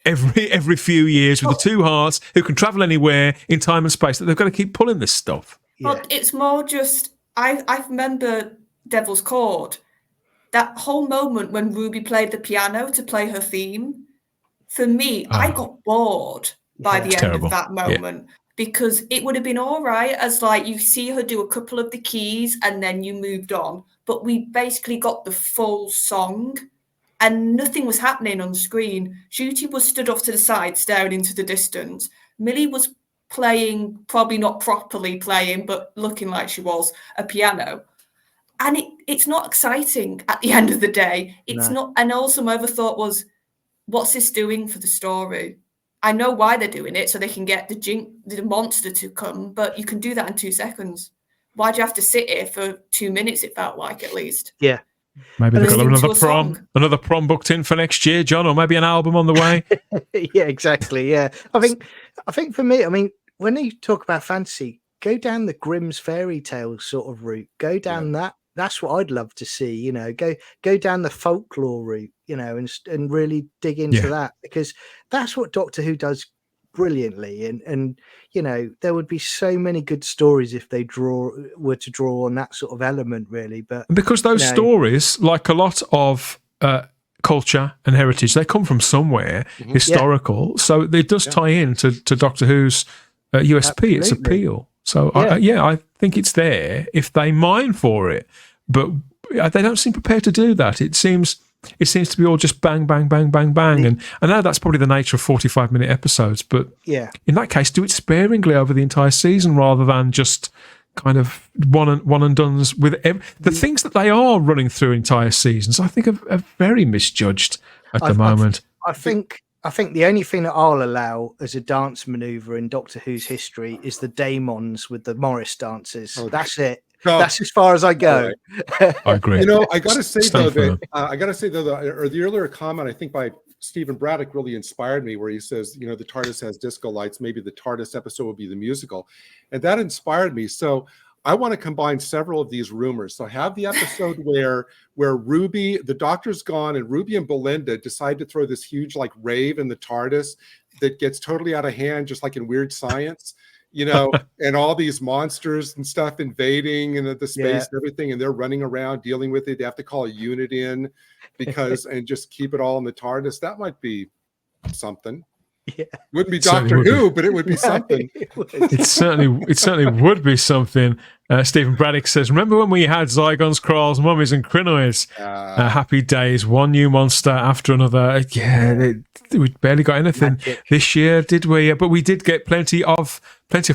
every few years with the two hearts, who can travel anywhere in time and space, that they've got to keep pulling this stuff? Well, it's more just I remember Devil's Chord. That whole moment when Ruby played the piano to play her theme, for me, I got bored by the end of that moment. Because it would have been all right as like you see her do a couple of the keys and then you moved on. But we basically got the full song and nothing was happening on screen. Ncuti was stood off to the side, staring into the distance. Millie was playing, probably not properly playing, but looking like she was, a piano. And it's not exciting at the end of the day. It's not. And also my other thought was, what's this doing for the story? I know why they're doing it, so they can get the monster to come, but you can do that in 2 seconds. Why do you have to sit here for 2 minutes, it felt like, at least? Yeah. Maybe they've got another prom booked in for next year, John, or maybe an album on the way. Yeah, exactly. Yeah. I think for me, I mean, when you talk about fantasy, go down the Grimm's fairy tales sort of route. Go down that. That's what I'd love to see. You know, go down the folklore route. You know, and really dig into that, because that's what Doctor Who does brilliantly. And you know, there would be so many good stories if they were to draw on that sort of element, really. But because those stories, like a lot of culture and heritage, they come from somewhere historical, so it does tie in to Doctor Who's USP, its appeal. So I think it's there if they mine for it, but they don't seem prepared to do that. It seems to be all just bang, bang, bang, bang, bang, and I know that's probably the nature of 45-minute episodes, but in that case, do it sparingly over the entire season rather than just kind of one and done's with the things that they are running through entire seasons. I think are very misjudged at the moment. I think the only thing that I'll allow as a dance maneuver in Doctor Who's history is the Daemons with the Morris dances. That's it. No. That's as far as I go. Right. I agree. You know, I got to say though that the earlier comment, I think by Stephen Braddock, really inspired me, where he says, you know, the TARDIS has disco lights. Maybe the TARDIS episode will be the musical, and that inspired me. So I want to combine several of these rumors. So have the episode where Ruby, the Doctor's gone, and Ruby and Belinda decide to throw this huge like rave in the TARDIS that gets totally out of hand, just like in Weird Science. You know, and all these monsters and stuff invading and the space and everything, and they're running around dealing with it. They have to call a unit in and just keep it all in the TARDIS. That might be something. Yeah. Wouldn't be Doctor Who, but it would be something. It certainly would be something. Stephen Braddock says, remember when we had Zygons, Kralls, Mummies and Crinoids? Happy days, one new monster after another. We barely got anything this year, did we? But we did get plenty of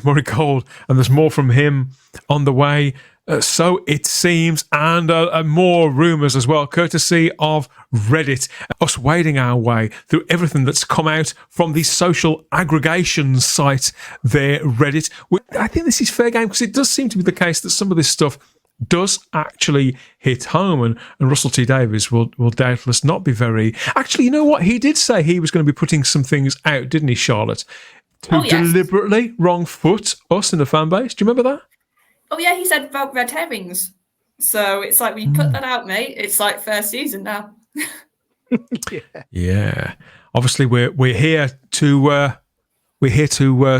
Murray Gold, and there's more from him on the way. So it seems, and more rumours as well, courtesy of Reddit, us wading our way through everything that's come out from the social aggregation site there, Reddit. I think this is fair game, because it does seem to be the case that some of this stuff does actually hit home, and Russell T Davies will doubtless not be very... Actually, you know what? He did say he was going to be putting some things out, didn't he, Charlotte? To deliberately wrong foot us in the fan base. Do you remember that? Oh, yeah, he said about red herrings. So it's like, we put that out, mate. It's like first season now. Yeah. Obviously, we're here to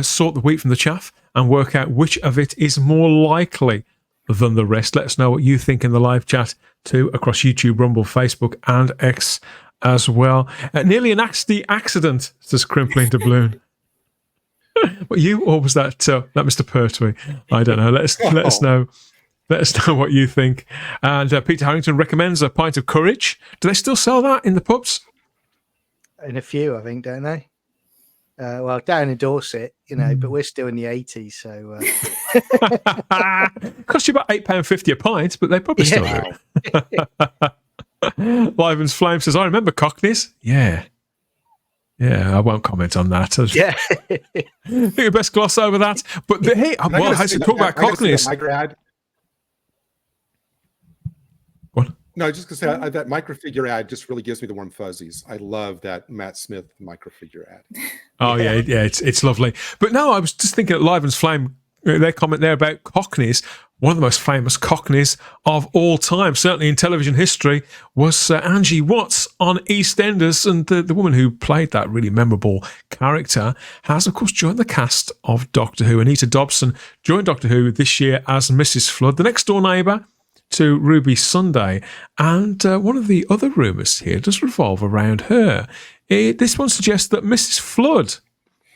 sort the wheat from the chaff and work out which of it is more likely than the rest. Let us know what you think in the live chat too, across YouTube, Rumble, Facebook, and X as well. Nearly a nasty accident, says Crimpling Doubloon. What, you, or was that Mr. Pertwee? I don't know. Let us know. Let us know what you think. And Peter Harrington recommends a pint of courage. Do they still sell that in the pubs? In a few, I think, don't they? Well, down in Dorset, you know, but we're still in the 80s, so... Cost you about £8.50 a pint, but they probably still do. Liven's Flame says, I remember Cockneys. Yeah, I won't comment on that. Yeah. I think we best gloss over that. But hey, well, how to talk about Cockneys? What? No, I was just going to say that microfigure ad just really gives me the warm fuzzies. I love that Matt Smith microfigure ad. Oh, yeah, it's lovely. But no, I was just thinking at Liven's Flame, their comment there about Cockneys, one of the most famous Cockneys of all time, certainly in television history, was Angie Watts on EastEnders. And the woman who played that really memorable character has, of course, joined the cast of Doctor Who. Anita Dobson joined Doctor Who this year as Mrs. Flood, the next door neighbour to Ruby Sunday. And one of the other rumours here does revolve around her. This one suggests that Mrs. Flood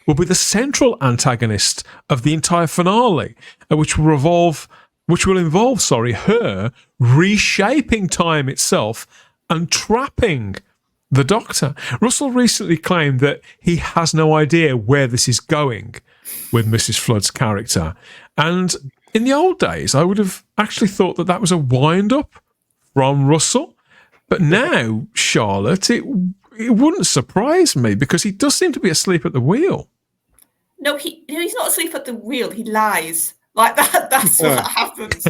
will be the central antagonist of the entire finale, which will involve her reshaping time itself and trapping the Doctor. Russell recently claimed that he has no idea where this is going with Mrs. Flood's character. And in the old days, I would have actually thought that was a wind-up from Russell. But now, Charlotte, it wouldn't surprise me, because he does seem to be asleep at the wheel. No, he's not asleep at the wheel. He lies. Like that's what happens.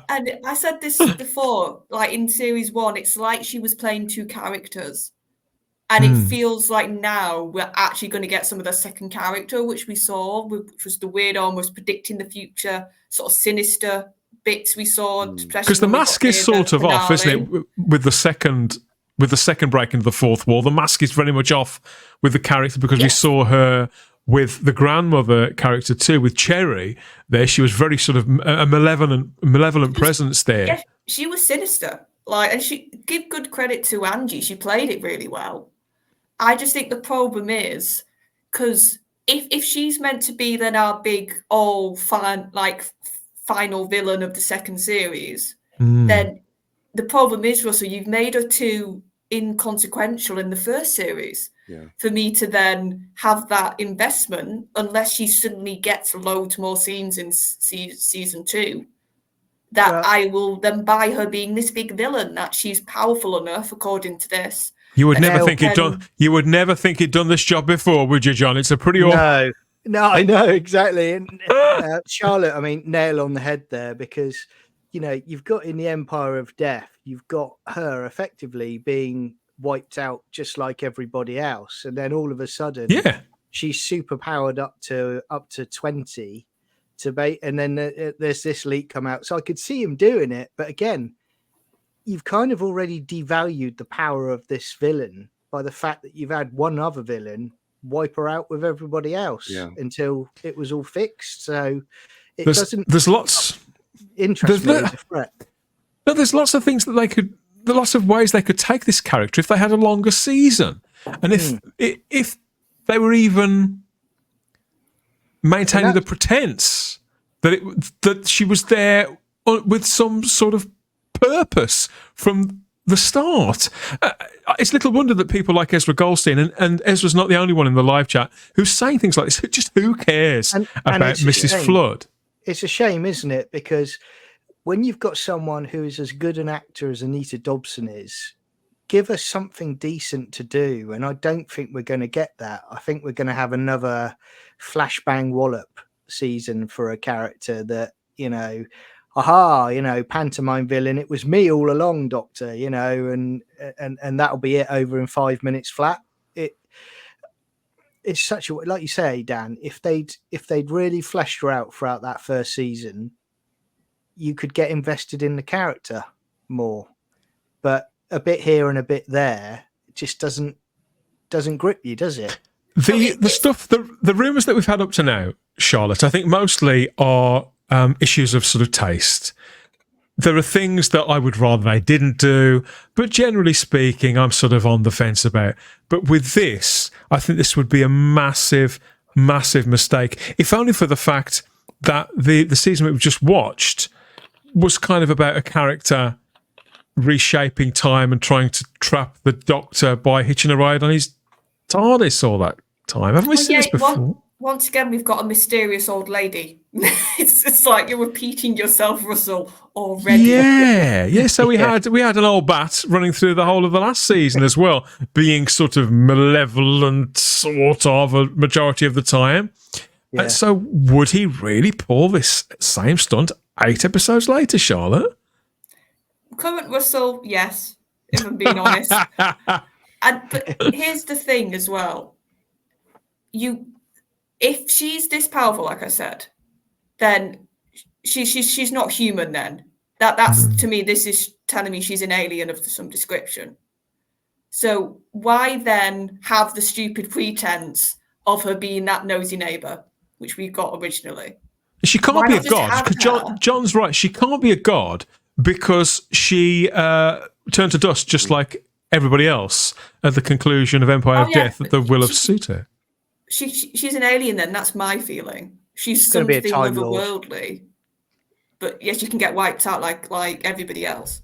And I said this before, like in series 1, it's like she was playing two characters. And it feels like now we're actually going to get some of the second character, which we saw, which was the weird, almost predicting the future, sort of sinister bits we saw. Because the mask is sort of off, isn't it? With the second break into the fourth wall, the mask is very much off with the character, because we saw her with the grandmother character too, with Cherry. There, she was very sort of a malevolent presence there. Yeah, she was sinister. Like, and she give good credit to Angie. She played it really well. I just think the problem is, because if she's meant to be then our big final villain of the second series, then the problem is, Russell, you've made her too inconsequential in the first series for me to then have that investment, unless she suddenly gets loads more scenes in season 2. That I will then buy her being this big villain, that she's powerful enough, according to this. You would never think he'd done. You would never think he'd done this job before, would you, John? It's a pretty awful. No, I know exactly. And Charlotte, I mean, nail on the head there, because you've got in the Empire of Death, you've got her effectively being wiped out just like everybody else, and then all of a sudden, she's super powered up to 20 to bait, and then there's this leak come out. So I could see him doing it, but again, you've kind of already devalued the power of this villain by the fact that you've had one other villain wipe her out with everybody else until it was all fixed. So there's lots interest me as a threat. But there's lots of things that lots of ways they could take this character if they had a longer season, and if they were even maintaining the pretense that she was there with some sort of purpose from the start. It's little wonder that people like Ezra Goldstein, and Ezra's not the only one in the live chat who's saying things like this. Just who cares about Mrs. Flood? It's a shame, isn't it? Because when you've got someone who is as good an actor as Anita Dobson is, give us something decent to do. And I don't think we're going to get that. I think we're going to have another flashbang wallop season for a character that, pantomime villain, it was me all along, Doctor, and that'll be it over in 5 minutes flat. It's such a, like you say, Dan, if they'd really fleshed her out throughout that first season, you could get invested in the character more. But a bit here and a bit there, it just doesn't grip you, does it? The rumours that we've had up to now, Charlotte, I think mostly are issues of sort of taste. There are things that I would rather they didn't do, but generally speaking, I'm sort of on the fence about. But with this, I think this would be a massive, massive mistake, if only for the fact that the season we've just watched was kind of about a character reshaping time and trying to trap the Doctor by hitching a ride on his TARDIS all that time. Haven't we seen this before? Once again, we've got a mysterious old lady. It's like you're repeating yourself, Russell, already. Yeah. So we had an old bat running through the whole of the last season as well, being sort of malevolent, sort of a majority of the time. Yeah. So would he really pull this same stunt 8 episodes later, Charlotte? Current Russell, yes, if I'm being honest. But here's the thing as well. If she's this powerful, like I said, then she's not human. Then that's to me, this is telling me she's an alien of some description. So why then have the stupid pretense of her being that nosy neighbour, which we got originally? She can't be a god, because John's right. She can't be a god because she turned to dust just like everybody else at the conclusion of Empire of Death at the will of Suter. She's an alien then, that's my feeling. She's something otherworldly. But yes, she can get wiped out like everybody else.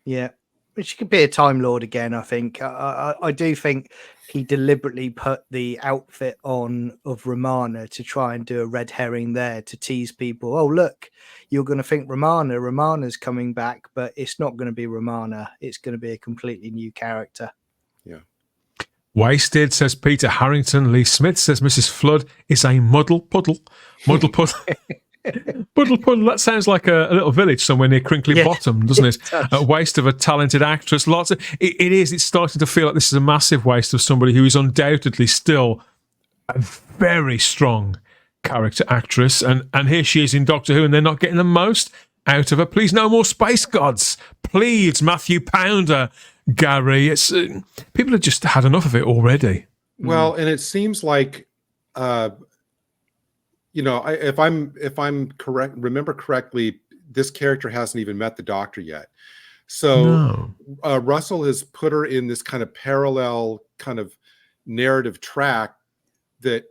Yeah. But she could be a Time Lord again, I think. I do think he deliberately put the outfit on of Romana to try and do a red herring there to tease people. Oh, look, you're going to think Romana's coming back, but it's not going to be Romana. It's going to be a completely new character. Yeah. Wasted, says Peter Harrington. Lee Smith says Mrs. Flood is a muddle puddle. Puddle Puddle, that sounds like a little village somewhere near Crinkley Yeah, Bottom, doesn't it? it does. A waste of a talented actress. It is. It's starting to feel like this is a massive waste of somebody who is undoubtedly still a very strong character actress. And here she is in Doctor Who, and they're not getting the most out of her. Please, no more space gods. Please, Matthew Pounder, Gary. It's people have just had enough of it already. Well, and it seems like, if I'm correct, remember correctly, this character hasn't even met the Doctor yet. So Russell has put her in this kind of parallel kind of narrative track that,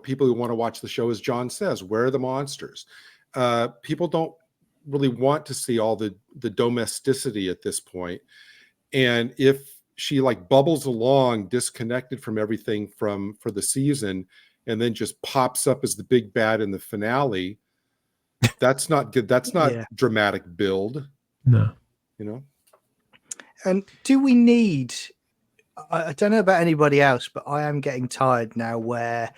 people who want to watch the show, as John says, where are the monsters? People don't really want to see all the domesticity at this point. And if she like bubbles along disconnected from everything for the season and then just pops up as the big bad in the finale, that's not good. That's not dramatic build. No. And do we need, I don't know about anybody else, but I am getting tired now where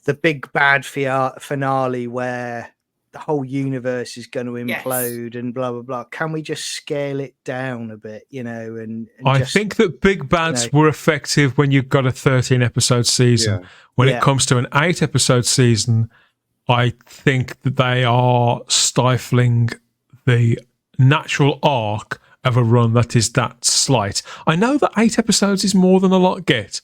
the big bad finale where the whole universe is going to implode and blah, blah, blah. Can we just scale it down a bit, and I think that big bads were effective when you've got a 13 episode season. Yeah. When it comes to an 8 episode season, I think that they are stifling the natural arc of a run that is that slight. I know that 8 episodes is more than a lot get,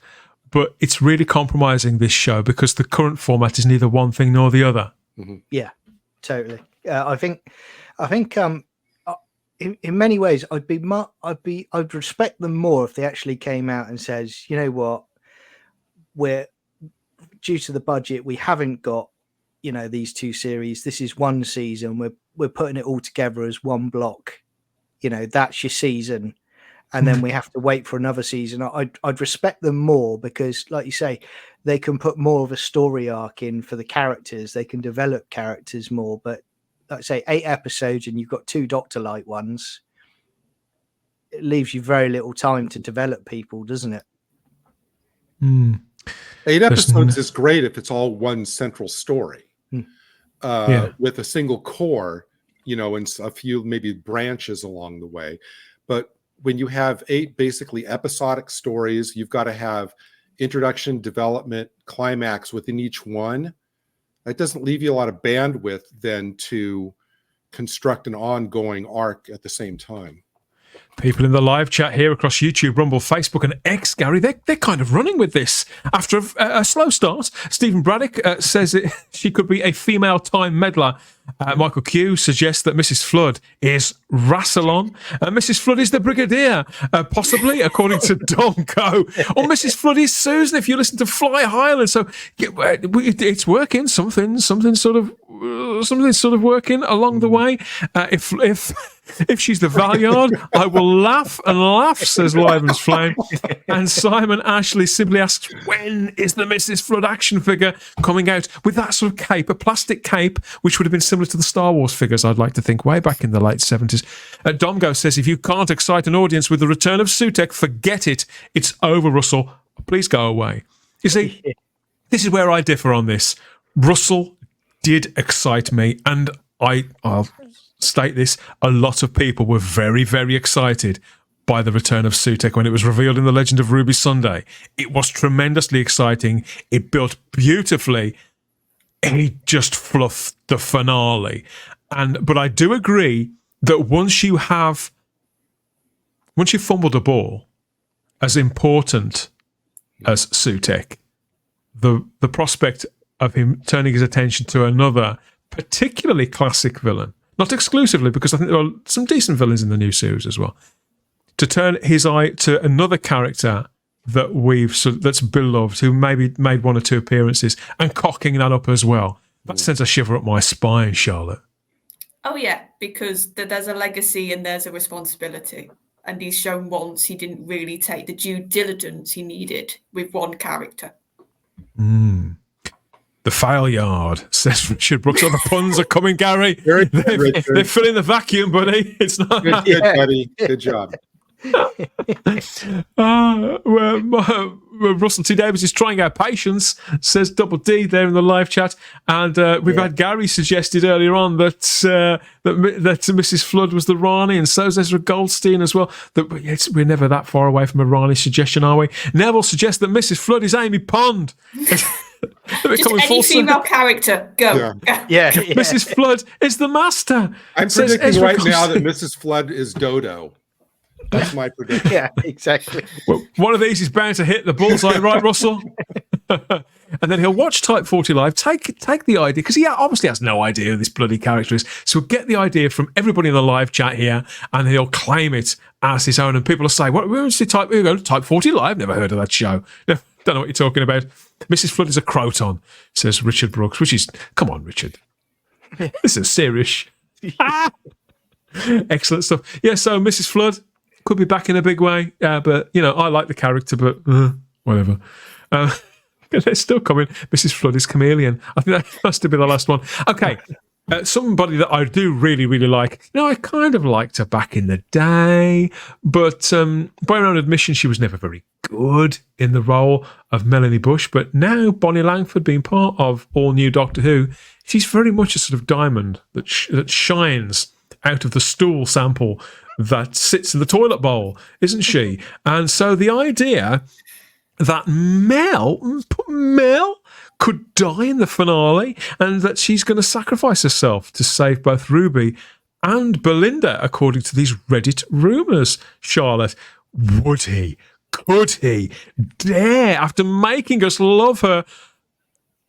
but it's really compromising this show because the current format is neither one thing nor the other. Mm-hmm. Yeah, totally. I think in many ways I'd respect them more if they actually came out and says, you know what, we're due to the budget, we haven't got these 2 series. This is one season. We're putting it all together as one block. That's your season, and then we have to wait for another season. I'd respect them more because, like you say, they can put more of a story arc in for the characters. They can develop characters more. But like I say, 8 episodes and you've got 2 Doctor-like ones. It leaves you very little time to develop people, doesn't it? 8 episodes is great if it's all one central story with a single core, and a few maybe branches along the way. But when you have 8 basically episodic stories, you've got to have introduction, development, climax within each one. That doesn't leave you a lot of bandwidth then to construct an ongoing arc at the same time. People in the live chat here across YouTube, Rumble, Facebook, and X, Gary, they're kind of running with this. After a slow start, Stephen Braddock says she could be a female time meddler. Michael Q suggests that Mrs. Flood is Rassilon. Mrs. Flood is the Brigadier, possibly, according to Donko. Or Mrs. Flood is Susan, if you listen to Fly Highland. So it's working. Something's sort of working along the way. If she's the Valyard, I will laugh and laugh, says Liven's Flame. And Simon Ashley simply asks, when is the Mrs. Flood action figure coming out with that sort of cape, a plastic cape, which would have been similar to the Star Wars figures, I'd like to think, way back in the late 70s. Domgo says, if you can't excite an audience with the return of Sutekh, forget it. It's over, Russell. Please go away. You see, this is where I differ on this. Russell did excite me, and I'll state this, a lot of people were very, very excited by the return of Sutekh when it was revealed in The Legend of Ruby Sunday. It was tremendously exciting. It built beautifully. He just fluffed the finale. But I do agree that once you fumbled a ball as important as Sutekh, the prospect of him turning his attention to another particularly classic villain, not exclusively, because I think there are some decent villains in the new series as well, to turn his eye to another character that's beloved, who maybe made 1 or 2 appearances, and cocking that up as well. That sends a shiver up my spine, Charlotte. Oh yeah, because there's a legacy and there's a responsibility. And he's shown once he didn't really take the due diligence he needed with one character. The fail yard, says Richard Brooks. Oh, the puns are coming, Gary. They're filling the vacuum, buddy. It's not good, buddy. Good job. Russell T. Davis is trying our patience, says Double D there in the live chat. And we've had Gary suggested earlier on that Mrs. Flood was the Rani, and so's Ezra Goldstein as well. We're never that far away from a Rani suggestion, are we? Neville suggests that Mrs. Flood is Amy Pond. Just any female character, go. Yeah. Mrs. Flood is the master. I'm predicting right now that Mrs. Flood is Dodo. That's my prediction. Yeah, exactly. Well, one of these is bound to hit the bullseye, right, Russell? And then he'll watch Type 40 Live, take the idea, because he obviously has no idea who this bloody character is. So he'll get the idea from everybody in the live chat here, and he'll claim it as his own. And people will say, where's the Type? You go, Type 40 Live? Never heard of that show. Don't know what you're talking about. Mrs. Flood is a croton, says Richard Brooks, which is, come on, Richard. This is serious. Excellent stuff. Yeah, so Mrs. Flood could be back in a big way, but, I like the character, but whatever. They're still coming. Mrs. Flood is Chameleon. I think that has to be the last one. Okay. Somebody that I do really, really like. I kind of liked her back in the day, but by her own admission, she was never very good in the role of Melanie Bush. But now, Bonnie Langford being part of all new Doctor Who, she's very much a sort of diamond that shines out of the stool sample that sits in the toilet bowl, isn't she? And so the idea that Mel could die in the finale and that she's going to sacrifice herself to save both Ruby and Belinda, according to these Reddit rumours, Charlotte. Would he? Could he dare, after making us love her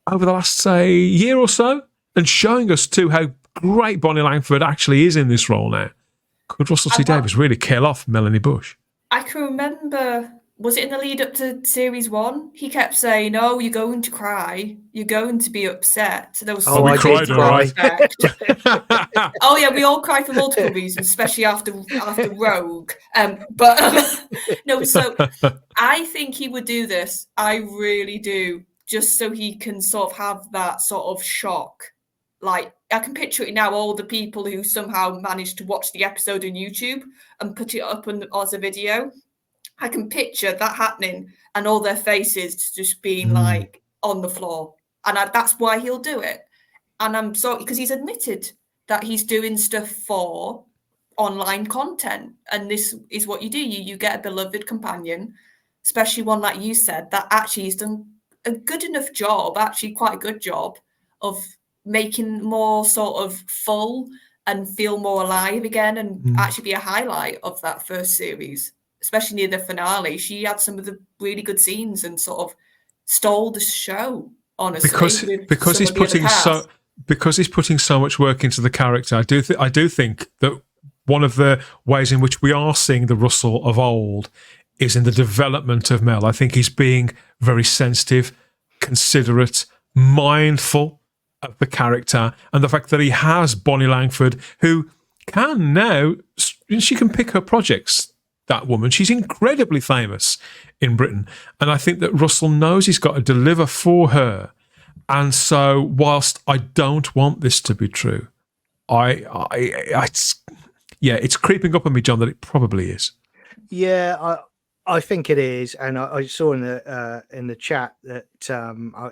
over the last, say, year or so, and showing us too how great Bonnie Langford actually is in this role now? Could Russell T. Davies really kill off Melanie Bush? I can remember, was it in the lead up to series 1? He kept saying, "Oh, you're going to cry. You're going to be upset." So there was we cried, all right. Oh yeah, we all cry for multiple reasons, especially after Rogue. No. So I think he would do this. I really do, just so he can sort of have that sort of shock. Like, I can picture it now, all the people who somehow managed to watch the episode on YouTube and put it up as a video. I can picture that happening and all their faces just being like on the floor. And that's why he'll do it. And I'm sorry, because he's admitted that he's doing stuff for online content. And this is what you do. You get a beloved companion, especially one like you said, that actually has done a good enough job, actually quite a good job of making more sort of full and feel more alive again, and actually be a highlight of that first series, especially near the finale. She had some of the really good scenes and sort of stole the show, honestly. Because he's putting so much work into the character. I do think that one of the ways in which we are seeing the Russell of old is in the development of Mel. I think he's being very sensitive, considerate, mindful of the character, and the fact that he has Bonnie Langford, who can now, she can pick her projects, that woman. She's incredibly famous in Britain. And I think that Russell knows he's got to deliver for her. And so whilst I don't want this to be true, it's creeping up on me, John, that it probably is. Yeah, I think it is, and I saw in the chat that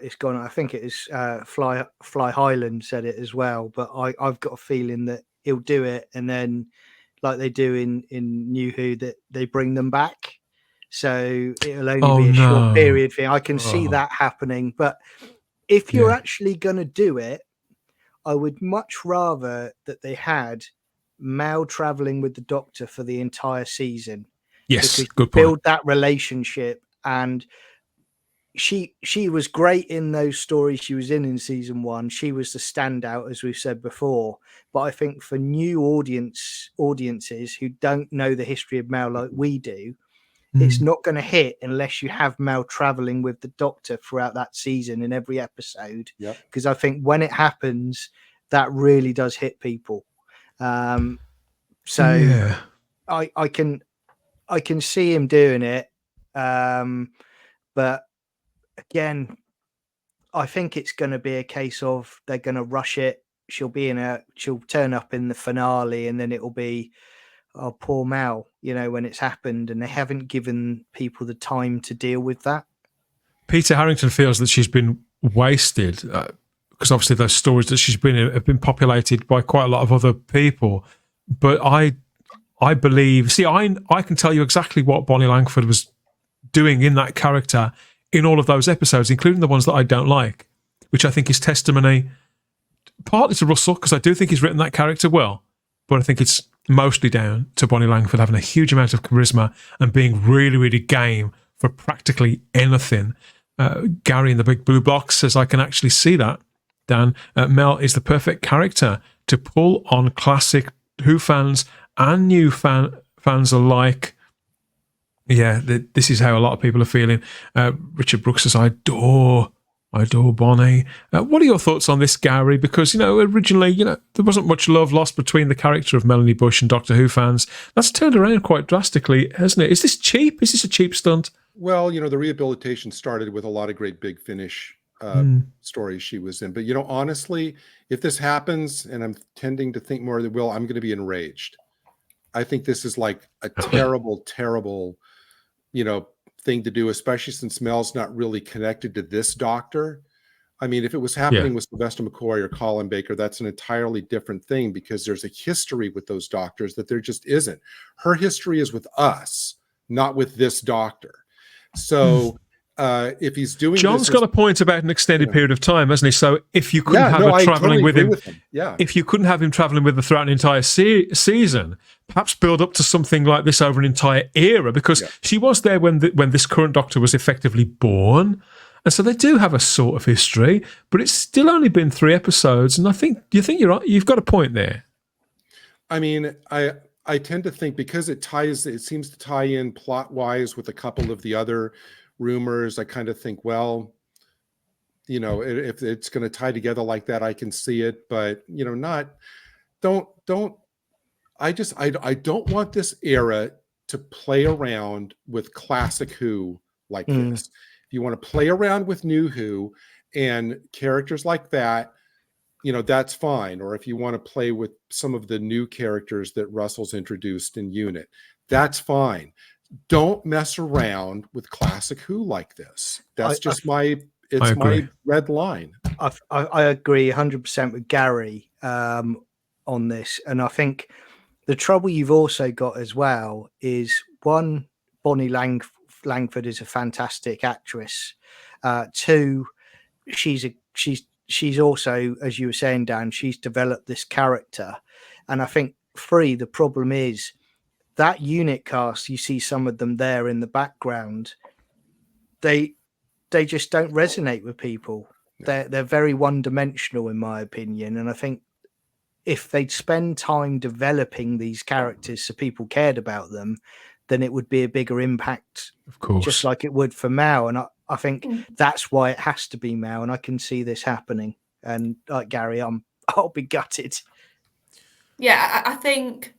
it's gone. I think it is Fly Highland said it as well, but I've got a feeling that he'll do it, and then like they do in New Who, that they bring them back. So it'll only be a short period thing. I can see that happening, but if you're actually going to do it, I would much rather that they had Mal traveling with the Doctor for the entire season. Yes, good point. Build that relationship, and she was great in those stories she was in season 1. She was the standout, as we've said before. But I think for new audiences who don't know the history of Mal like we do, it's not going to hit unless you have Mal traveling with the Doctor throughout that season in every episode. Because I think when it happens, that really does hit people. I can see him doing it, but again, I think it's going to be a case of they're going to rush it. She'll turn up in the finale, and then it'll be, oh, poor Mal, when it's happened, and they haven't given people the time to deal with that. Peter Harrington feels that she's been wasted because obviously those stories that she's been in have been populated by quite a lot of other people. But I believe, I can tell you exactly what Bonnie Langford was doing in that character in all of those episodes, including the ones that I don't like, which I think is testimony partly to Russell, because I do think he's written that character well, but I think it's mostly down to Bonnie Langford having a huge amount of charisma and being really, really game for practically anything. Gary in the Big Blue Box says, I can actually see that, Dan. Mel is the perfect character to pull on classic Who fans and new fans alike. Yeah, this is how a lot of people are feeling. Richard Brooks says, I adore Bonnie. What are your thoughts on this, Gary? Because, originally, there wasn't much love lost between the character of Melanie Bush and Doctor Who fans. That's turned around quite drastically, hasn't it? Is this cheap? Is this a cheap stunt? Well, the rehabilitation started with a lot of great Big Finish stories she was in. But, honestly, if this happens, and I'm tending to think more that I'm going to be enraged. I think this is like a terrible, terrible, thing to do, especially since Mel's not really connected to this doctor. I mean, if it was happening with Sylvester McCoy or Colin Baker, that's an entirely different thing, because there's a history with those doctors that there just isn't. Her history is with us, not with this doctor. So if he's doing John's got a point about an extended period of time, hasn't he? So if you couldn't have her traveling with him, if you couldn't have him traveling with her throughout an entire season, perhaps build up to something like this over an entire era, because she was there when this current doctor was effectively born. And so they do have a sort of history, but it's still only been 3 episodes. And you're right. You've got a point there. I mean, I tend to think, because it seems to tie in plot wise with a couple of the other rumors, I kind of think, well, if it's going to tie together like that, I can see it, but I don't want this era to play around with classic Who like this. If you want to play around with new Who and characters like that, that's fine. Or if you want to play with some of the new characters that Russell's introduced in Unit, that's fine. Don't mess around with classic Who like this. That's just my red line. I agree 100% with Gary on this. And I think the trouble you've also got as well is, one, Bonnie Langford is a fantastic actress. 2, she's also, as you were saying, Dan, she's developed this character. And I think 3, the problem is that Unit cast, you see some of them there in the background, they just don't resonate with people. They're very one-dimensional, in my opinion. And I think if they'd spend time developing these characters so people cared about them, then it would be a bigger impact, of course, just like it would for Mal. And I think that's why it has to be Mal. And I can see this happening. And like Gary, I'll be gutted. Yeah, I think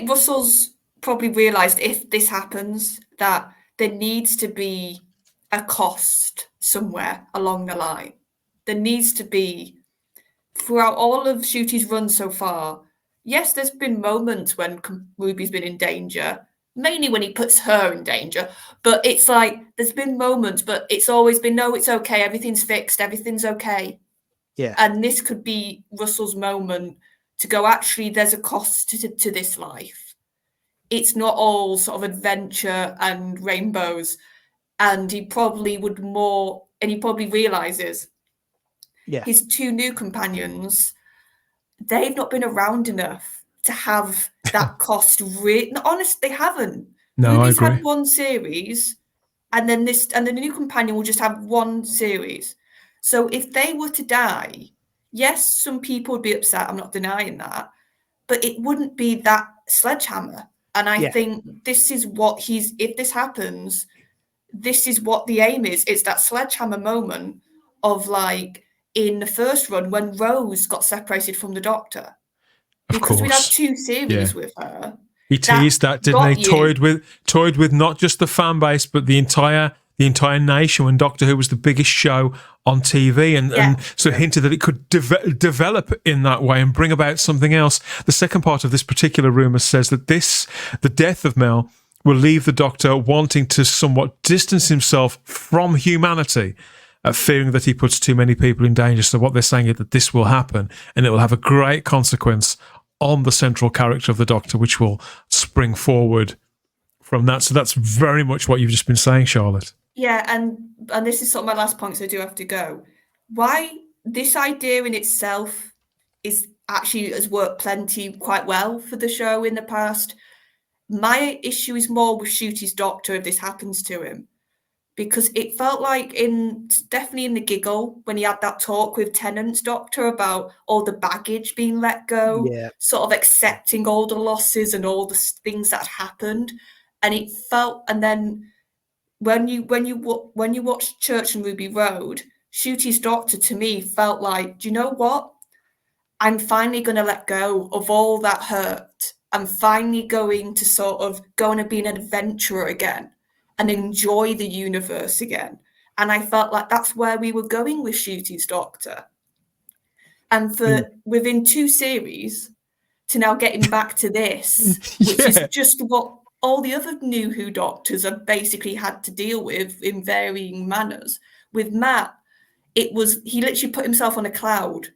Russell's probably realised, if this happens, that there needs to be a cost somewhere along the line. There needs to be, throughout all of Ncuti's run so far, yes, there's been moments when Ruby's been in danger, mainly when he puts her in danger, but it's like there's been moments, but it's always been, no, it's okay, everything's fixed, everything's okay. Yeah. And this could be Russell's moment to go, actually, there's a cost to this life. It's not all sort of adventure and rainbows. And he probably realizes his 2 new companions, they've not been around enough to have that cost. Honestly, they haven't. No, Ruby's I agree. had 1 series, and then the new companion will just have 1 series. So if they were to die, yes, some people would be upset. I'm not denying that, but it wouldn't be that sledgehammer. And I think this is what if this happens, this is what the aim is. It's that sledgehammer moment of, like, in the first run when Rose got separated from the Doctor. Because we'd had 2 series with her. He teased that, didn't he? Toyed with not just the fan base, but the entire the entire nation when Doctor Who was the biggest show on TV, and so hinted that it could develop in that way and bring about something else. The second part of this particular rumour says that the death of Mel will leave the Doctor wanting to somewhat distance himself from humanity, fearing that he puts too many people in danger. So what they're saying is that this will happen, and it will have a great consequence on the central character of the Doctor, which will spring forward from that. So that's very much what you've just been saying, Charlotte. Yeah, and this is sort of my last point, so I do have to go. Why this idea in itself is actually has worked quite well for the show in the past. My issue is more with Ncuti's Doctor if this happens to him, because it felt like definitely in the Giggle when he had that talk with Tennant's Doctor about all the baggage being let go, sort of accepting all the losses and all the things that happened, and it felt, and then. When you watch Church and Ruby Road, Ncuti's Doctor to me felt like, do you know what? I'm finally going to let go of all that hurt. I'm finally going to sort of go and be an adventurer again and enjoy the universe again. And I felt like that's where we were going with Ncuti's Doctor. And within 2 series to now getting back to this, which is just what all the other New Who Doctors have basically had to deal with in varying manners. With Matt, he literally put himself on a cloud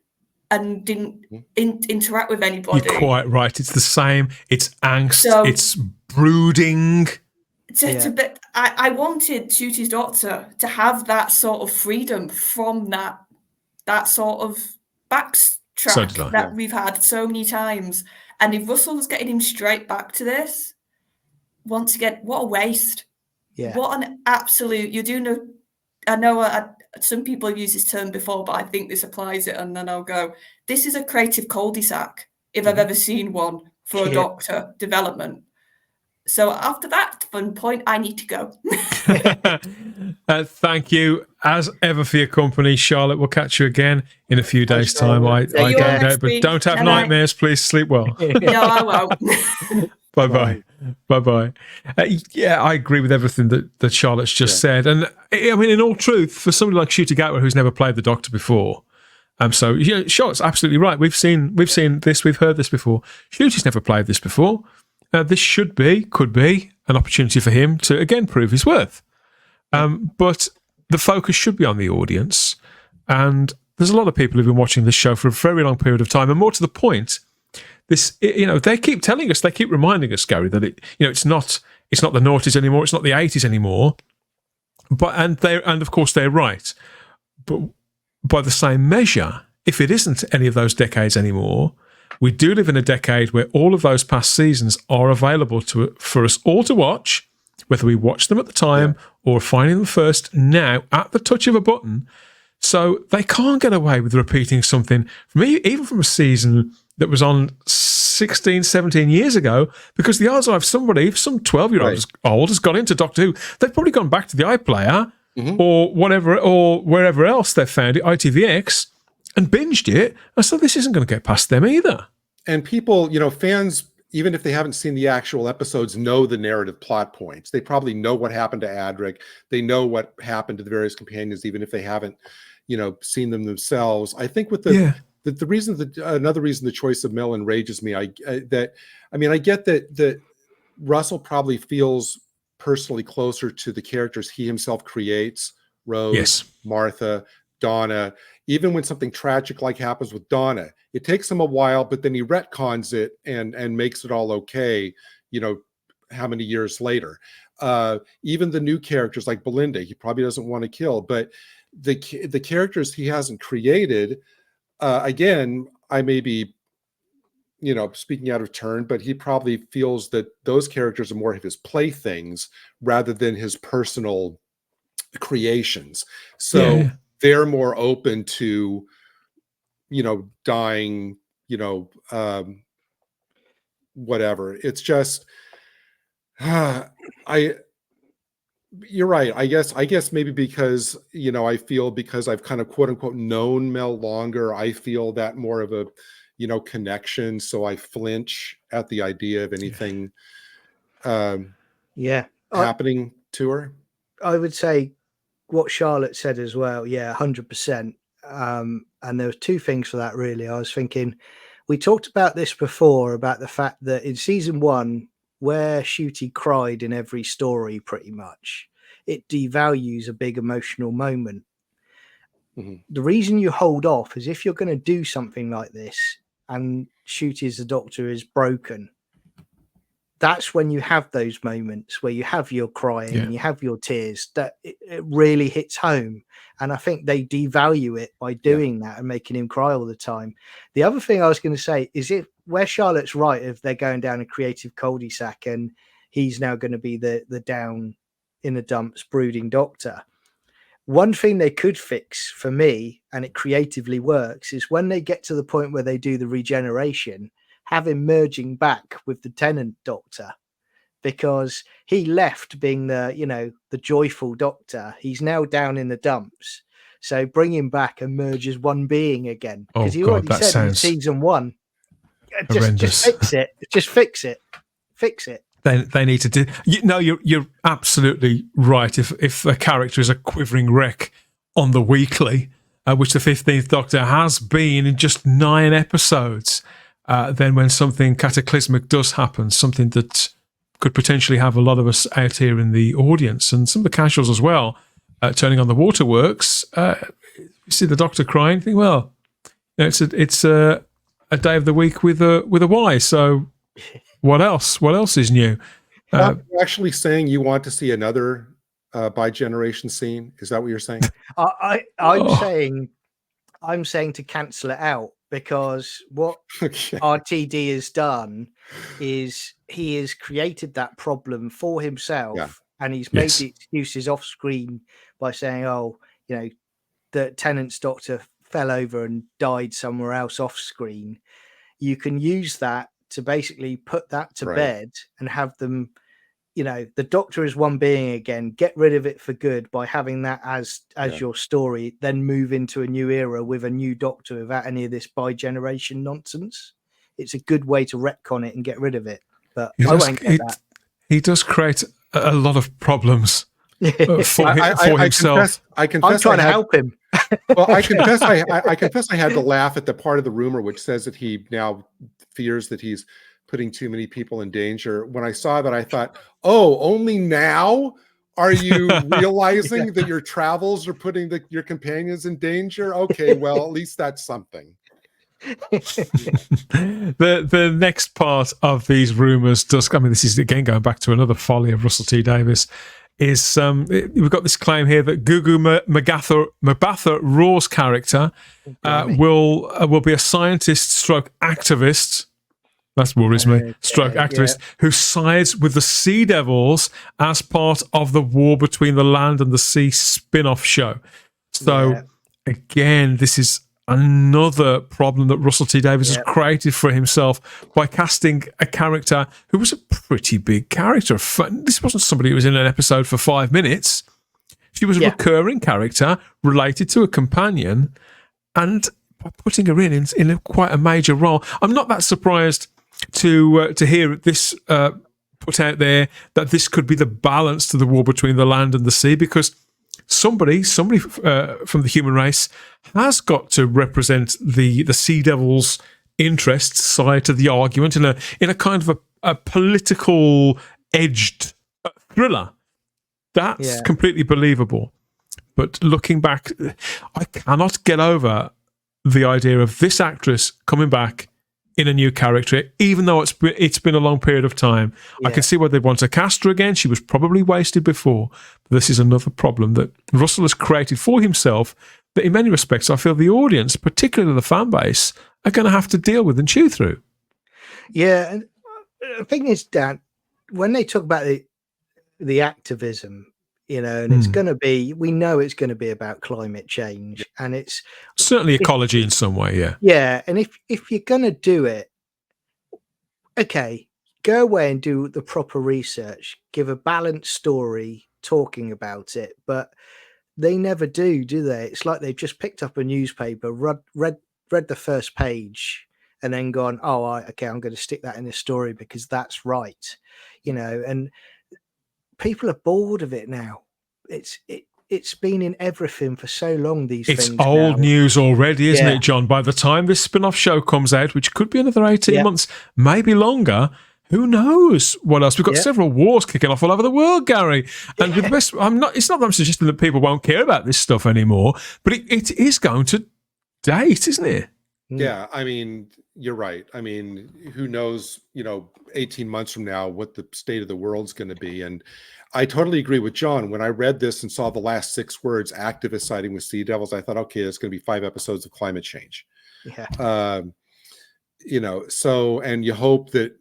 and didn't interact with anybody. You're quite right. It's the same. It's angst. It's brooding. I wanted Ncuti's Doctor to have that sort of freedom from that sort of backtrack that we've had so many times. And if Russell's getting him straight back to this, once again, what a waste. Yeah. What an absolute, I know some people have used this term before, but I think this applies it, and then I'll go, this is a creative cul-de-sac, if I've ever seen one for a Doctor development. So after that fun point, I need to go. Thank you, as ever, for your company, Charlotte. We'll catch you again in a few days' time. I don't know, but don't have nightmares. Please sleep well. No, I won't. Bye-bye. Bye-bye. I agree with everything that Charlotte's just said. And I mean, in all truth, for somebody like Ncuti Gatwa, who's never played the Doctor before, Charlotte's absolutely right. We've seen this, we've heard this before. Ncuti's never played this before. This could be an opportunity for him to, again, prove his worth. But the focus should be on the audience. And there's a lot of people who've been watching this show for a very long period of time. And more to the point, they keep telling us, they keep reminding us, Gary, that it's not the noughties anymore, it's not the 80s anymore. And of course they're right. But by the same measure, if it isn't any of those decades anymore, we do live in a decade where all of those past seasons are available for us all to watch, whether we watch them at the time or finding them first now at the touch of a button. So they can't get away with repeating something from even from a season that was on 16, 17 years ago, because the odds are if some 12-year-old has gone into Doctor Who, they've probably gone back to the iPlayer or whatever, or wherever else they've found it, ITVX, and binged it. And so this isn't going to get past them either. And people, fans, even if they haven't seen the actual episodes, know the narrative plot points. They probably know what happened to Adric. They know what happened to the various companions, even if they haven't, seen them themselves. I think with the reason another reason the choice of Mel enrages me, I get that Russell probably feels personally closer to the characters he himself creates, Rose, Martha, Donna. Even when something tragic like happens with Donna, it takes him a while, but then he retcons it and makes it all okay, how many years later. Even the new characters like Belinda, he probably doesn't want to kill, but the characters he hasn't created, again, I may be, speaking out of turn, but he probably feels that those characters are more of his playthings rather than his personal creations. So they're more open to, dying, whatever. It's just, you're right. I guess maybe because, I feel because I've kind of quote unquote known Mel longer, I feel that more of a, connection. So I flinch at the idea of anything happening to her. I would say what Charlotte said as well. Yeah, 100%. And there were two things for that, really. I was thinking, we talked about this before, about the fact that in season 1, where Shooty cried in every story, pretty much, it devalues a big emotional moment. The reason you hold off is if you're going to do something like this and Shooty's the Doctor is broken, that's when you have those moments where you have your crying and you have your tears, that it really hits home. And I think they devalue it by doing that and making him cry all the time. The other thing I was going to say is, if where Charlotte's right, if they're going down a creative cul-de-sac and he's now going to be the down in the dumps brooding Doctor, one thing they could fix for me, and it creatively works, is when they get to the point where they do the regeneration, have him merging back with the Tennant Doctor, because he left being the joyful Doctor. He's now down in the dumps. So bring him back and merge as one being again. Because he already said in season 1, just fix it. Just fix it. Fix it. They need to do. You're absolutely right. If a character is a quivering wreck on the weekly, which the 15th Doctor has been in just 9 episodes, then when something cataclysmic does happen, something that could potentially have a lot of us out here in the audience and some of the casuals as well, turning on the waterworks, you see the Doctor crying, think, well, it's a day of the week with a Y. So what else? What else is new? You're actually saying you want to see another bi-generation scene? Is that what you're saying? I'm saying to cancel it out, because what RTD has done is he has created that problem for himself, and he's made the excuses off screen by saying, the Tennant's Doctor fell over and died somewhere else off screen. You can use that to basically put that to bed and have them, the Doctor is one being again, get rid of it for good by having that as your story, then move into a new era with a new Doctor without any of this bi-generation nonsense. It's a good way to retcon it and get rid of it. But I won't get that. He does create a lot of problems for himself. I'm trying to help him. Well, I confess I had to laugh at the part of the rumor which says that he now fears that he's putting too many people in danger. When I saw that, I thought, oh, only now are you realizing that your travels are putting your companions in danger? Okay, well, at least that's something. The next part of these rumors does, I mean, this is again going back to another folly of Russell T Davies, is we've got this claim here that Gugu Mbatha Raw's character will be a scientist stroke activist. That worries me. Stroke activist who sides with the Sea Devils as part of the War Between the Land and the Sea spin-off show. So again, this is another problem that Russell T Davies has created for himself by casting a character who was a pretty big character. This wasn't somebody who was in an episode for 5 minutes. She was a recurring character related to a companion, and by putting her in quite a major role, I'm not that surprised to hear this put out there that this could be the balance to the War Between the Land and the Sea, because somebody from the human race has got to represent the Sea Devils' interests side to the argument in a kind of a political edged thriller. That's completely believable. But looking back, I cannot get over the idea of this actress coming back in a new character, even though it's been a long period of time. I can see why they'd want to cast her again. She was probably wasted before. But this is another problem that Russell has created for himself that in many respects I feel the audience, particularly the fan base, are going to have to deal with and chew through. Yeah, and the thing is, Dan, when they talk about the activism, and it's going to be, we know it's going to be about climate change, and it's certainly ecology in some way. Yeah. And if you're going to do it, okay, go away and do the proper research, give a balanced story talking about it, but they never do they? It's like they've just picked up a newspaper, read the first page, and then gone, okay, I'm going to stick that in the story because that's right, and people are bored of it now. it's been in everything for so long. These it's things old now. news already, isn't Yeah. it, John? By the time this spin-off show comes out, which could be another 18 Yeah. months, maybe longer, who knows what else? We've got Yeah. several wars kicking off all over the world, Gary. And with the best, it's not that I'm suggesting that people won't care about this stuff anymore, but it is going to date, isn't it? Yeah, I mean, you're right. I mean, who knows, 18 months from now, what the state of the world's going to be. And I totally agree with John. When I read this and saw the last 6 words, activists siding with sea devils, I thought, okay, it's going to be 5 episodes of climate change. Yeah. So, and you hope that,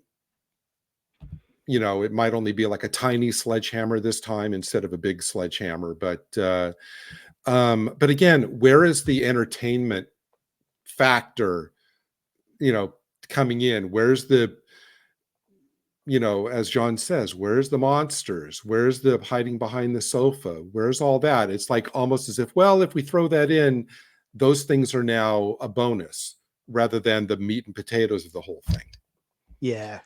it might only be like a tiny sledgehammer this time instead of a big sledgehammer. But again, where is the entertainment factor, coming in? Where's the, as John says, where's the monsters? Where's the hiding behind the sofa? Where's all that? It's like almost as if, well, if we throw that in, those things are now a bonus rather than the meat and potatoes of the whole thing. Yeah.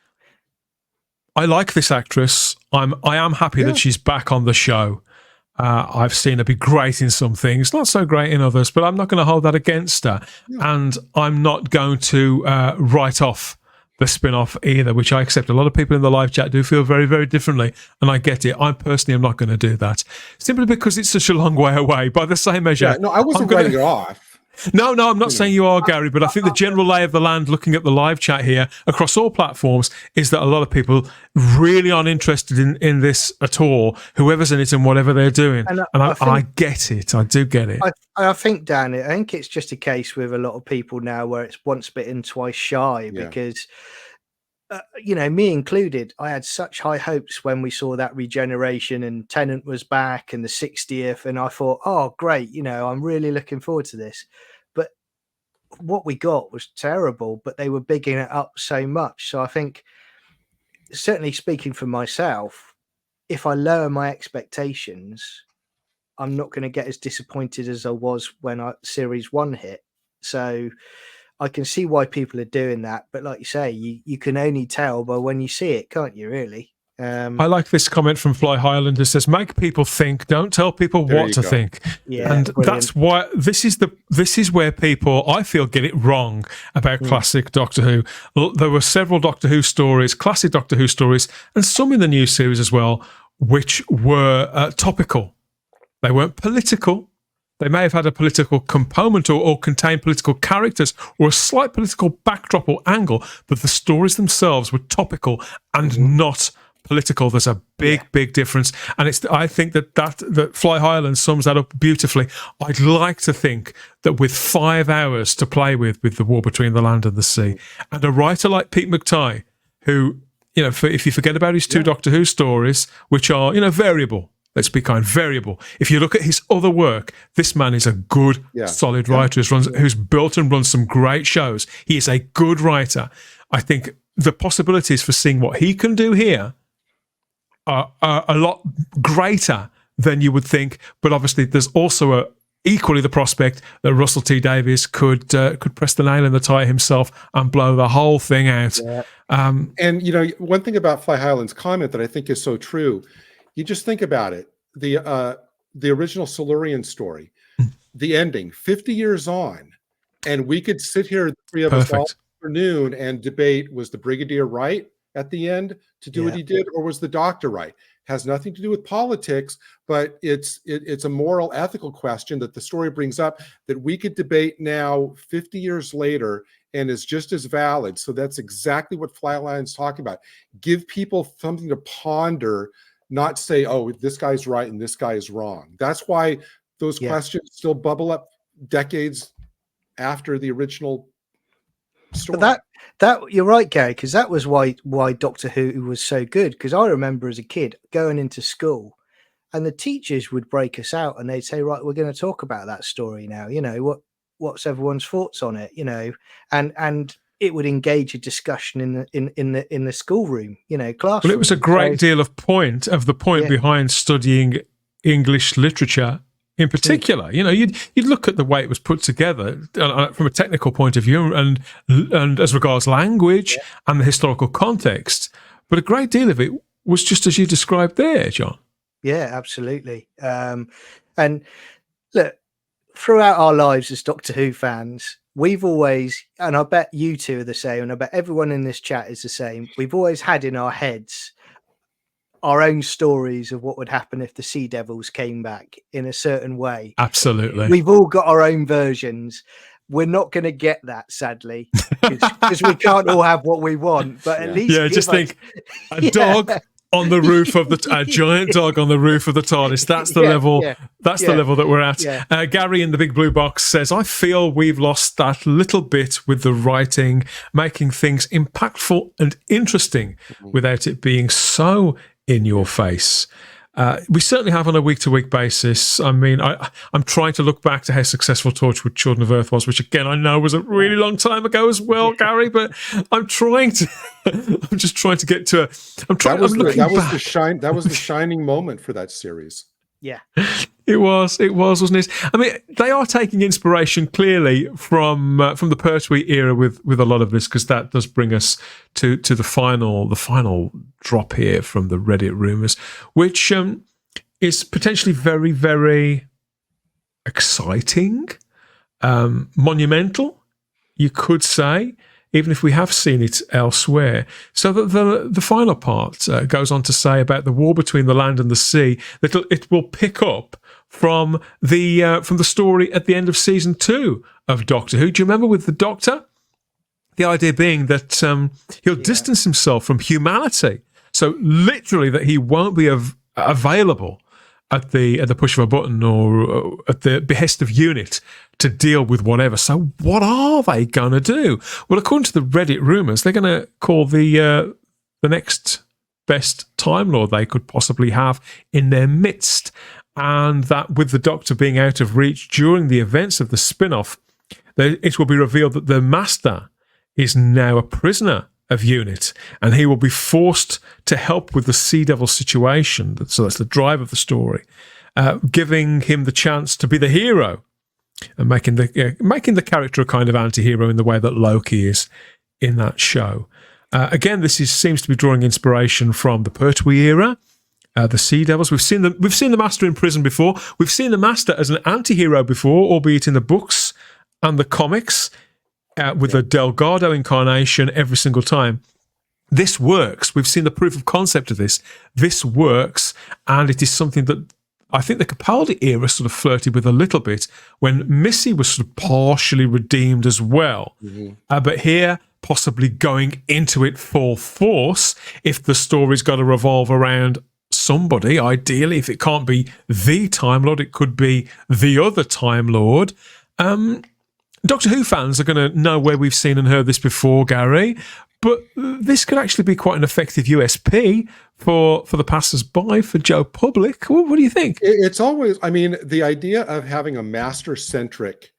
I like this actress. I am happy that she's back on the show. I've seen her be great in some things, not so great in others, but I'm not going to hold that against her. Yeah. And I'm not going to write off the spin-off either, which I accept. A lot of people in the live chat do feel very, very differently, and I get it. I personally am not going to do that, simply because it's such a long way away. By the same measure, yeah, no, I wasn't writing it off. No, I'm not saying you are, Gary, but I think the general lay of the land, looking at the live chat here across all platforms, is that a lot of people really aren't interested in this at all, whoever's in it and whatever they're doing. And I get it. I do get it. I think, Dan, I think it's just a case with a lot of people now where it's once bitten, twice shy, because, me included, I had such high hopes when we saw that regeneration and Tennant was back and the 60th, and I thought, oh, great, I'm really looking forward to this. But what we got was terrible, but they were bigging it up so much. So I think, certainly speaking for myself, if I lower my expectations, I'm not going to get as disappointed as I was when series 1 hit. So I can see why people are doing that, but like you say, you can only tell by when you see it, can't you? Really. I like this comment from Fly Highland that says, "Make people think, don't tell people what to think." Yeah, and brilliant. That's why this is where people, I feel, get it wrong about classic Doctor Who. There were several Doctor Who stories, classic Doctor Who stories, and some in the new series as well, which were topical. They weren't political. They may have had a political component or contained political characters or a slight political backdrop or angle, but the stories themselves were topical and not political. There's a big difference. And I think that Fly Highland sums that up beautifully. I'd like to think that with 5 hours to play with the war between the land and the sea, and a writer like Pete McTighe, who, if you forget about his 2 Doctor Who stories, which are, variable, let's be kind, variable. If you look at his other work, this man is a good, solid writer who's built and run some great shows. He is a good writer. I think the possibilities for seeing what he can do here are a lot greater than you would think. But obviously, there's also equally the prospect that Russell T Davies could press the nail in the tie himself and blow the whole thing out. Yeah. And one thing about Fly Highland's comment that I think is so true. You just think about it. The original Silurian story, the ending, 50 years on, and we could sit here, the 3 of us all afternoon, and debate, was the Brigadier right at the end to do what he did, or was the Doctor right? Has nothing to do with politics, but it's a moral, ethical question that the story brings up that we could debate now 50 years later and is just as valid. So that's exactly what Fly Highland's talking about. Give people something to ponder, not say, oh, this guy's right and this guy is wrong. That's why those questions still bubble up decades after the original story. But that you're right, Gary, because that was why Doctor Who was so good. Because I remember as a kid going into school, and the teachers would break us out and they'd say, right, we're going to talk about that story now. What's everyone's thoughts on it? And it would engage a discussion in the schoolroom, classroom. Well, it was a great deal of the point behind studying English literature in particular. You'd look at the way it was put together from a technical point of view and as regards language and the historical context, but a great deal of it was just as you described there, John. Yeah, absolutely. And look, throughout our lives as Doctor Who fans, we've always, and I bet you two are the same, and I bet everyone in this chat is the same, we've always had in our heads our own stories of what would happen if the Sea Devils came back in a certain way. Absolutely. We've all got our own versions. We're not going to get that, sadly, because we can't all have what we want. But at least, just think a dog on the roof of a giant dog on the roof of the TARDIS. That's the level. That's the level that we're at. Yeah. Gary in the big blue box says, "I feel we've lost that little bit with the writing, making things impactful and interesting without it being so in your face." We certainly have on a week-to-week basis. I mean, I'm trying to look back to how successful Torchwood Children of Earth was, which again I know was a really long time ago as well, Gary. But I'm trying to. I'm just trying to get to. That was the shining moment for that series. Yeah, it was, wasn't it? I mean, they are taking inspiration clearly from the Pertwee era with a lot of this, because that does bring us to the final drop here from the Reddit rumors, which is potentially very, very exciting, monumental, you could say, even if we have seen it elsewhere. So the final part goes on to say about the war between the land and the sea, that it will pick up from the story at the end of season 2 of Doctor Who. Do you remember with the Doctor? The idea being that he'll distance himself from humanity. So literally that he won't be available at the push of a button or at the behest of UNIT to deal with whatever. So what are they going to do? Well, according to the Reddit rumours, they're going to call the next best Time Lord they could possibly have in their midst. And that with the Doctor being out of reach during the events of the spin-off, it will be revealed that the Master is now a prisoner of UNIT, and he will be forced to help with the Sea Devil situation. So that's the drive of the story, giving him the chance to be the hero and making the character a kind of anti-hero in the way that Loki is in that show. Again, this seems to be drawing inspiration from the Pertwee era, the Sea Devils. We've seen the Master in prison before. We've seen the Master as an anti-hero before, albeit in the books and the comics. With a Delgado incarnation every single time. This works. We've seen the proof of concept of this. This works, and it is something that I think the Capaldi era sort of flirted with a little bit when Missy was sort of partially redeemed as well. But here, possibly going into it full force, if the story's got to revolve around somebody, ideally, if it can't be the Time Lord, it could be the other Time Lord. Doctor Who fans are going to know where we've seen and heard this before, Gary, but this could actually be quite an effective USP for the passers-by, for Joe Public. What do you think? It's always, I mean, the idea of having a Master-centric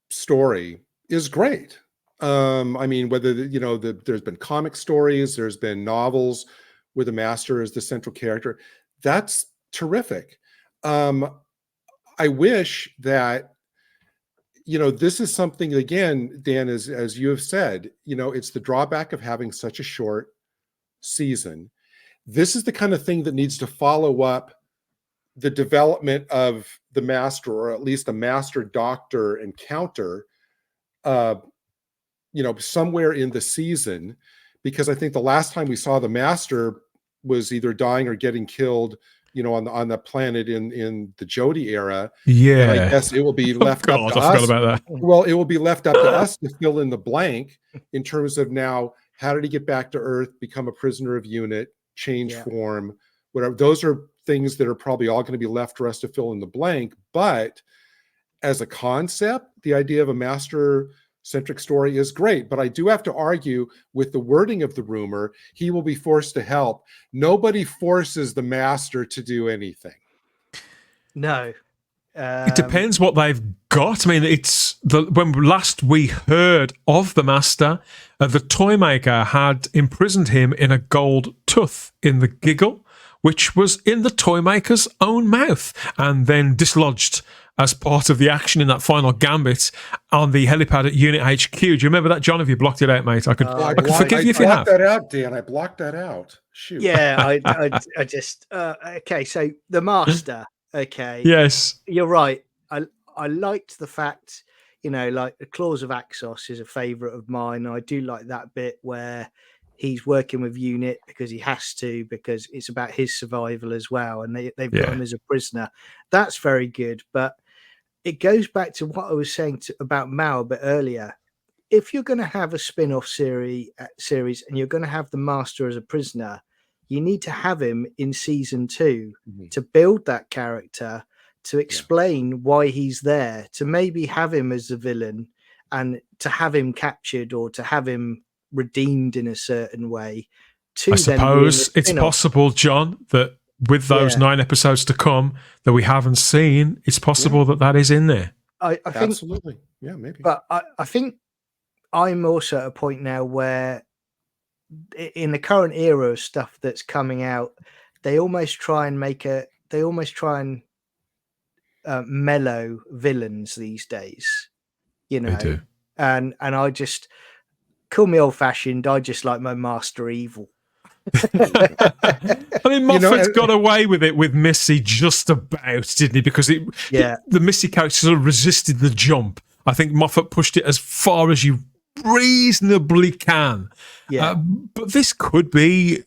story is great. I mean, whether, there's been comic stories, there's been novels where the Master is the central character. That's terrific. I wish that, this is something, again, Dan, as you have said, it's the drawback of having such a short season. This is the kind of thing that needs to follow up the development of the Master, or at least a Master-Doctor encounter, somewhere in the season, because I think the last time we saw the Master was either dying or getting killed on the planet in the Jodie era. Yeah. And I guess it will be left up to us. I forgot about that. Well, it will be left up to us to fill in the blank in terms of now, how did he get back to Earth, become a prisoner of UNIT, change form, whatever. Those are things that are probably all going to be left for us to fill in the blank. But as a concept, the idea of a Master-centric story is great, but I do have to argue with the wording of the rumor, he will be forced to help. Nobody forces the Master to do anything. No. It depends what they've got. I mean, when last we heard of the Master, the Toymaker had imprisoned him in a gold tooth in the Giggle, which was in the Toymaker's own mouth, and then dislodged as part of the action in that final gambit on the helipad at Unit HQ. Do you remember that, John? Have you blocked it out, mate? I can forgive you if you have. I blocked that out, Dan. I blocked that out. Shoot. Yeah, I just okay. So the Master. Okay. Yes. You're right. I liked the fact, like the Claws of Axos is a favourite of mine. I do like that bit where he's working with Unit because he has to, because it's about his survival as well, and they've got him as a prisoner. That's very good, but it goes back to what I was saying about Mao a bit earlier. If you're going to have a spin-off series and you're going to have the Master as a prisoner, you need to have him in season 2 to build that character, to explain why he's there, to maybe have him as the villain and to have him captured or to have him redeemed in a certain way. I suppose it's possible, John, that with those 9 episodes to come that we haven't seen, it's possible that is in there. I think absolutely. Yeah, maybe. But I think I'm also at a point now where in the current era of stuff that's coming out, they almost try and mellow villains these days, They do. And I just, call me old fashioned, I just like my Master evil. I mean, Moffat's got away with it with Missy just about, didn't he? Because the Missy character sort of resisted the jump. I think Moffat pushed it as far as you reasonably can. But this could be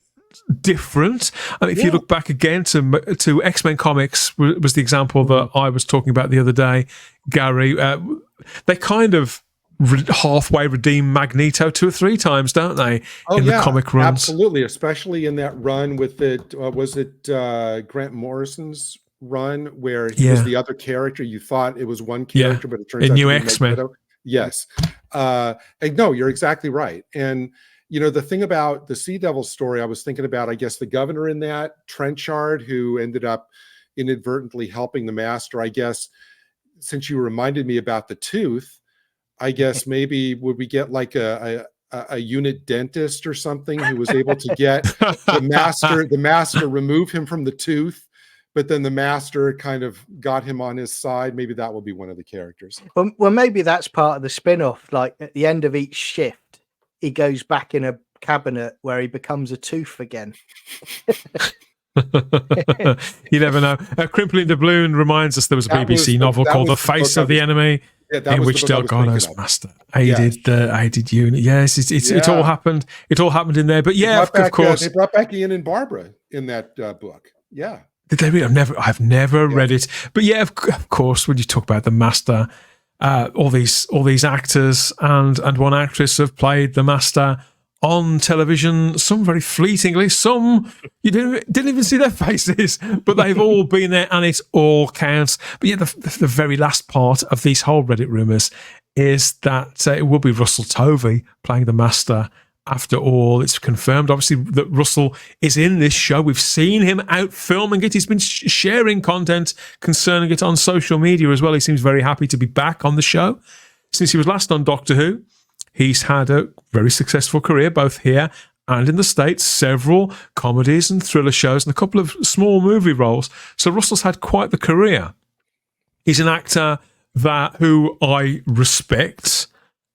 different. I mean, if you look back again to X-Men comics, was the example that I was talking about the other day, Gary. They kind of halfway redeem Magneto 2 or 3 times, don't they? In the comic runs, absolutely. Especially in that run with Grant Morrison's run where he was the other character. You thought it was one character, but it turns out New X-Men. Magneto. Yes. No, you're exactly right. And the thing about the Sea Devil story, I was thinking about, I guess, the governor in that, Trenchard, who ended up inadvertently helping the Master. I guess, since you reminded me about the tooth, I guess maybe would we get like a unit dentist or something who was able to get the Master remove him from the tooth, but then the Master kind of got him on his side. Maybe that will be one of the characters. Well, maybe that's part of the spin-off. Like at the end of each shift, he goes back in a cabinet where he becomes a tooth again. You never know. Crimpling Doubloon reminds us there was a BBC novel called The Face of the Enemy, in which Delgado's Master aided Unit. Yes, it all happened. It all happened in there. But of course, they brought back Ian and Barbara in that book. Yeah. Did they really? I've never read it. But of course, when you talk about the Master, all these actors and one actress have played the Master on television, some very fleetingly, some you didn't even see their faces, but they've all been there and it all counts. But the very last part of these whole Reddit rumours is that it will be Russell Tovey playing the Master. After all, it's confirmed, obviously, that Russell is in this show. We've seen him out filming it. He's been sharing content concerning it on social media as well. He seems very happy to be back on the show. Since he was last on Doctor Who, he's had a very successful career, both here and in the States, several comedies and thriller shows and a couple of small movie roles. So Russell's had quite the career. He's an actor who I respect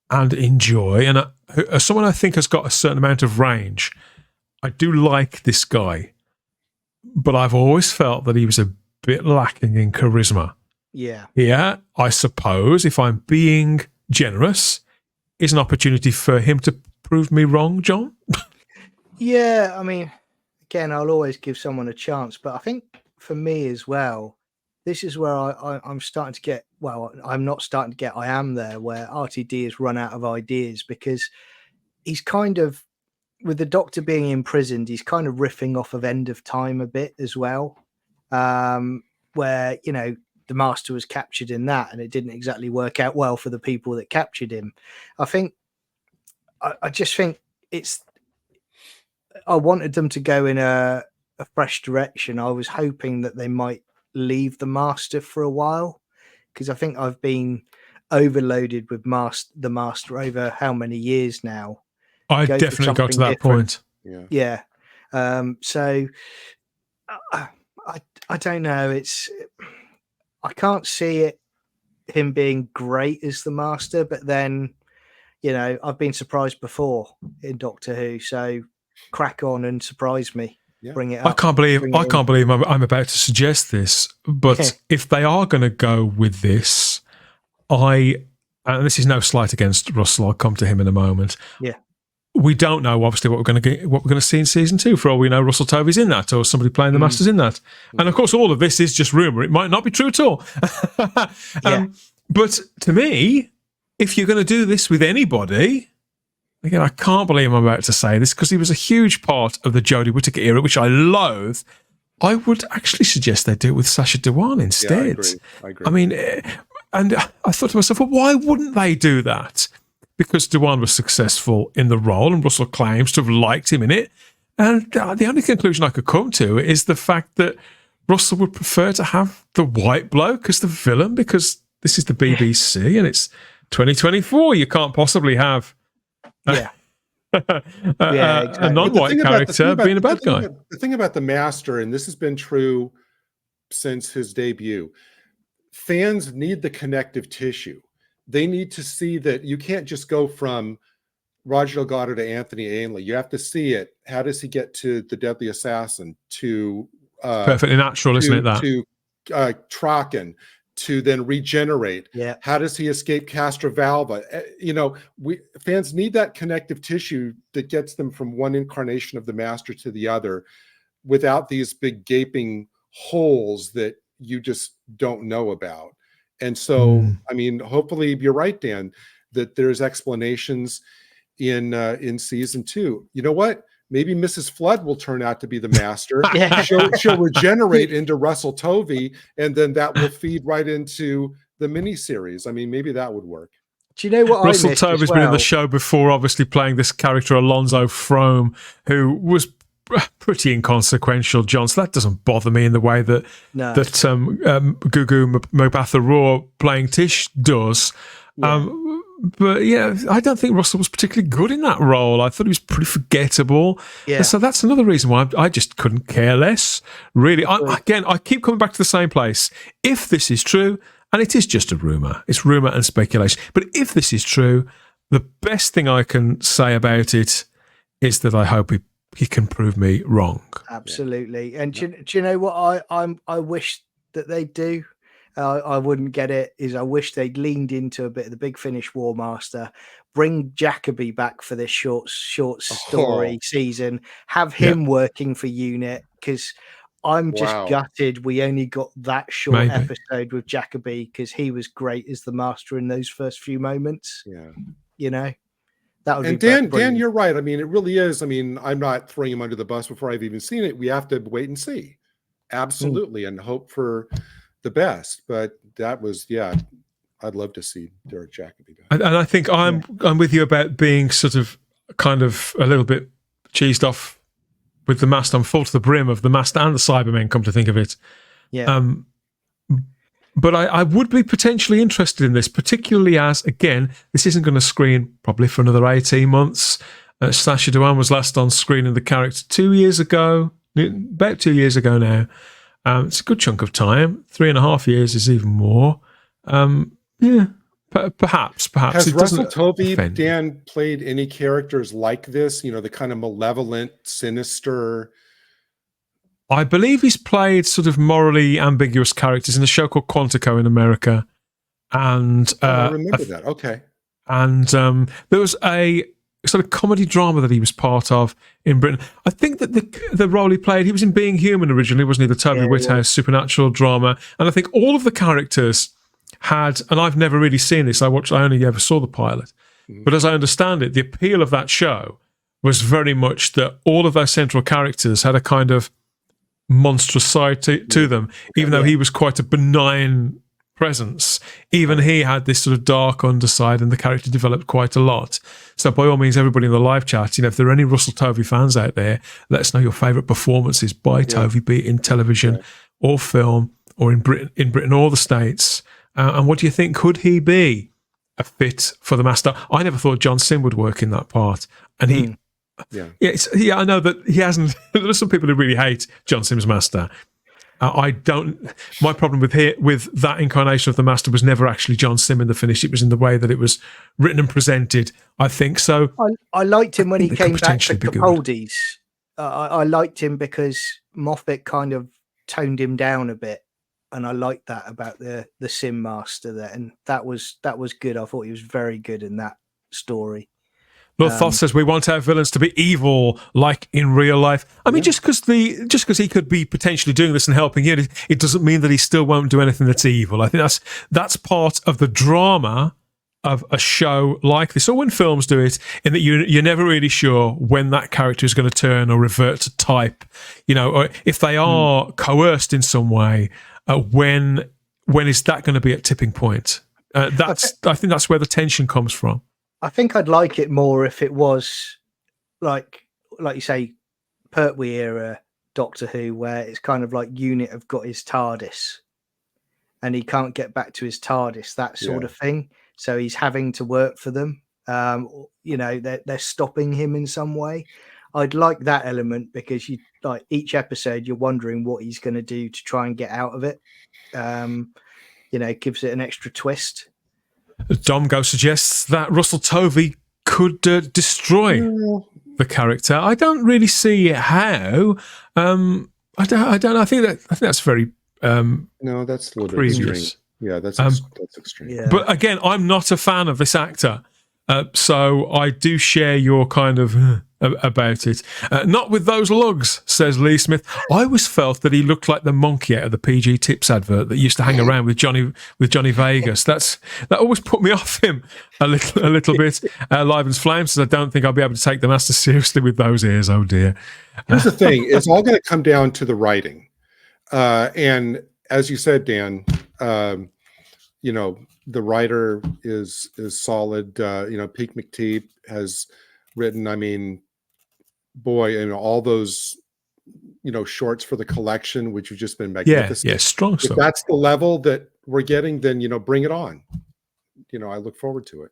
and enjoy, and as someone I think has got a certain amount of range. I do like this guy, but I've always felt that he was a bit lacking in charisma. Yeah, I suppose, if I'm being generous, is an opportunity for him to prove me wrong, John. I mean, again, I'll always give someone a chance, but I think for me as well, this is where I'm starting to get, I'm not starting to get, I am there, where RTD has run out of ideas, because he's kind of, with the Doctor being imprisoned, he's kind of riffing off of End of Time a bit as well, where, the Master was captured in that and it didn't exactly work out well for the people that captured him. I just think I wanted them to go in a fresh direction. I was hoping that they might leave the Master for a while, because I think I've been overloaded with the Master over how many years now. I definitely got to that point. So I don't know. I can't see it him being great as the Master, but then, I've been surprised before in Doctor Who, so crack on and surprise me. Yeah. Bring it up. I can't believe I'm about to suggest this, but if they are going to go with this, and this is no slight against Russell, I'll come to him in a moment. Yeah. We don't know, obviously, what we're going to see in season 2. For all we know, Russell Tovey's in that, or somebody playing the Masters in that. And of course, all of this is just rumor. It might not be true at all. But to me, if you're going to do this with anybody, again, I can't believe I'm about to say this because he was a huge part of the Jodie Whittaker era, which I loathe. I would actually suggest they do it with Sacha Dhawan instead. Yeah, I agree. I mean, and I thought to myself, well, why wouldn't they do that? Because Dhawan was successful in the role and Russell claims to have liked him in it. And the only conclusion I could come to is the fact that Russell would prefer to have the white bloke as the villain because this is the BBC and it's 2024. You can't possibly have a non-white character being a bad guy. The thing about the Master, and this has been true since his debut, fans need the connective tissue. They need to see that you can't just go from Roger Delgado to Anthony Ainley. You have to see it. How does he get to the Deadly Assassin? To perfectly natural, isn't it? That to Traken, to then regenerate. Yeah. How does he escape Castrovalva? Fans need that connective tissue that gets them from one incarnation of the Master to the other, without these big gaping holes that you just don't know about. And so, I mean, hopefully you're right, Dan, that there's explanations in season 2. You know what? Maybe Mrs. Flood will turn out to be the Master. She'll regenerate into Russell Tovey, and then that will feed right into the miniseries. I mean, maybe that would work. Do you know what Russell Tovey's been in the show before, obviously playing this character Alonzo Frome, who was pretty inconsequential, John. So that doesn't bother me in the way that Gugu Mbatha-Raw playing Tish does. But yeah, I don't think Russell was particularly good in that role. I thought he was pretty forgettable. Yeah. And so that's another reason why I just couldn't care less, really. I keep coming back to the same place. If this is true, and it is just a rumour, it's rumour and speculation, but if this is true, the best thing I can say about it is that I hope he can prove me wrong. Absolutely. And do you know what I wish that they do? I wouldn't get it. Is I wish they'd leaned into a bit of the Big Finish War Master, bring Jacoby back for this short story season, have him working for UNIT, because I'm just gutted we only got that short episode with Jacoby, because he was great as the Master in those first few moments. Yeah, that would. And Dan, you're right. I mean, it really is. I mean, I'm not throwing him under the bus before I've even seen it. We have to wait and see, absolutely, and hope for the best. But that was, I'd love to see Derek Jacobi back. And I think I'm with you about being sort of kind of a little bit cheesed off with the Master. I'm full to the brim of the Master and the Cybermen, come to think of it. But I would be potentially interested in this, particularly as, again, this isn't going to screen probably for another 18 months. Sacha Dhawan was last on screen in the character 2 years ago, about 2 years ago now. It's a good chunk of time. 3.5 years is even more. Perhaps. Has Russell Tovey, Dan, played any characters like this? You know, the kind of malevolent, sinister. I believe he's played sort of morally ambiguous characters in a show called Quantico in America. And I remember that. Okay. And there was a sort of comedy drama that he was part of in Britain. I think that the role he played, he was in Being Human originally, wasn't he? The Toby Whithouse supernatural drama. And I think all of the characters had, and I've never really seen this, I only ever saw the pilot. But as I understand it, the appeal of that show was very much that all of those central characters had a kind of monstrous side to them, even though he was quite a benign presence. Even he had this sort of dark underside, and the character developed quite a lot. So by all means, everybody in the live chat, if there are any Russell Tovey fans out there, let us know your favourite performances by Tovey, be it in television or film or in Britain or the States. And what do you think? Could he be a fit for the Master? I never thought John Sim would work in that part, and he. I know that he hasn't. There are some people who really hate John Sim's Master. I don't. My problem with that incarnation of the Master was never actually John Sim in the finish. It was in the way that it was written and presented. I think so. I liked him when he came back to be good. Capaldi's. I liked him because Moffat kind of toned him down a bit, and I liked that about the Sim Master there, and that was good. I thought he was very good in that story. Lord Thoth says we want our villains to be evil, like in real life. I mean, just because he could be potentially doing this and helping you, it doesn't mean that he still won't do anything that's evil. I think that's part of the drama of a show like this, or when films do it, in that you're never really sure when that character is going to turn or revert to type, or if they are coerced in some way. When is that going to be at tipping point? I think that's where the tension comes from. I think I'd like it more if it was like you say, Pertwee era Doctor Who, where it's kind of like Unit have got his TARDIS and he can't get back to his TARDIS, that sort of thing. So he's having to work for them. They're stopping him in some way. I'd like that element because each episode you're wondering what he's going to do to try and get out of it. It gives it an extra twist. Domgo suggests that Russell Tovey could destroy the character. I don't really see how. I don't. I think that's very. No, that's a little bit extreme. Yeah, that's extreme. Yeah. But again, I'm not a fan of this actor, so I do share your kind of about it. Not with those lugs, says Lee Smith. I always felt that he looked like the monkey out of the PG Tips advert that used to hang around with Johnny Vegas. That always put me off him a little bit. Livens Flame says, I don't think I'll be able to take the Master seriously with those ears. Oh dear. Here's the thing: it's all going to come down to the writing, and as you said, Dan, the writer is solid. Peake McTeague has written. I mean, boy, and all those shorts for the collection, which have just been magnificent. Yeah, strong stuff. If that's the level that we're getting, then bring it on. I look forward to it.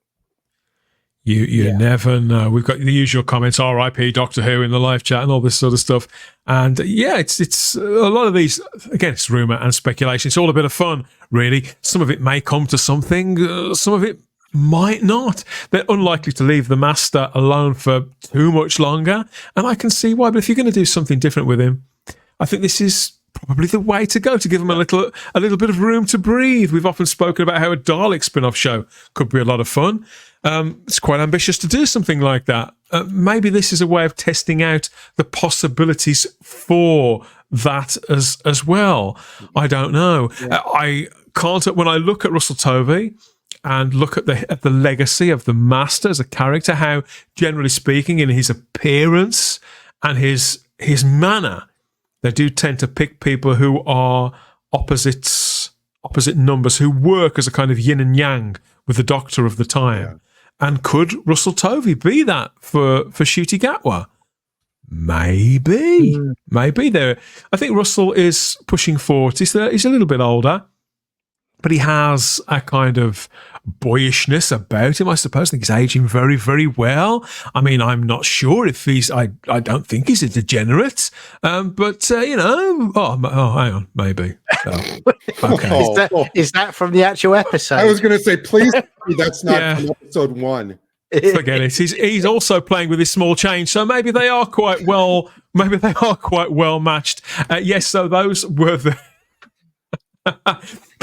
You never know. We've got the usual comments, R.I.P. Doctor Who in the live chat and all this sort of stuff. And it's a lot of these, again, it's rumour and speculation. It's all a bit of fun, really. Some of it may come to something. Some of it might not. They're unlikely to leave the Master alone for too much longer. And I can see why. But if you're going to do something different with him, I think this is probably the way to go, to give him a little bit of room to breathe. We've often spoken about how a Dalek spin-off show could be a lot of fun. It's quite ambitious to do something like that. Maybe this is a way of testing out the possibilities for that as well. I don't know. Yeah. I can't. When I look at Russell Tovey and look at the legacy of the Master as a character, how generally speaking, in his appearance and his manner, they do tend to pick people who are opposite numbers, who work as a kind of yin and yang with the Doctor of the time. Yeah. And could Russell Tovey be that for Ncuti Gatwa? Maybe. There. I think Russell is pushing 40. He's a little bit older, but he has a kind of boyishness about him, I suppose. I think he's aging very, very well. I mean, I'm not sure if I don't think he's a degenerate, but hang on, maybe. Okay. Is that from the actual episode? I was going to say, please, that's not from episode 1. Forget it. He's also playing with his small change, so maybe they are quite well. Maybe they are quite well matched. Yes. So those were the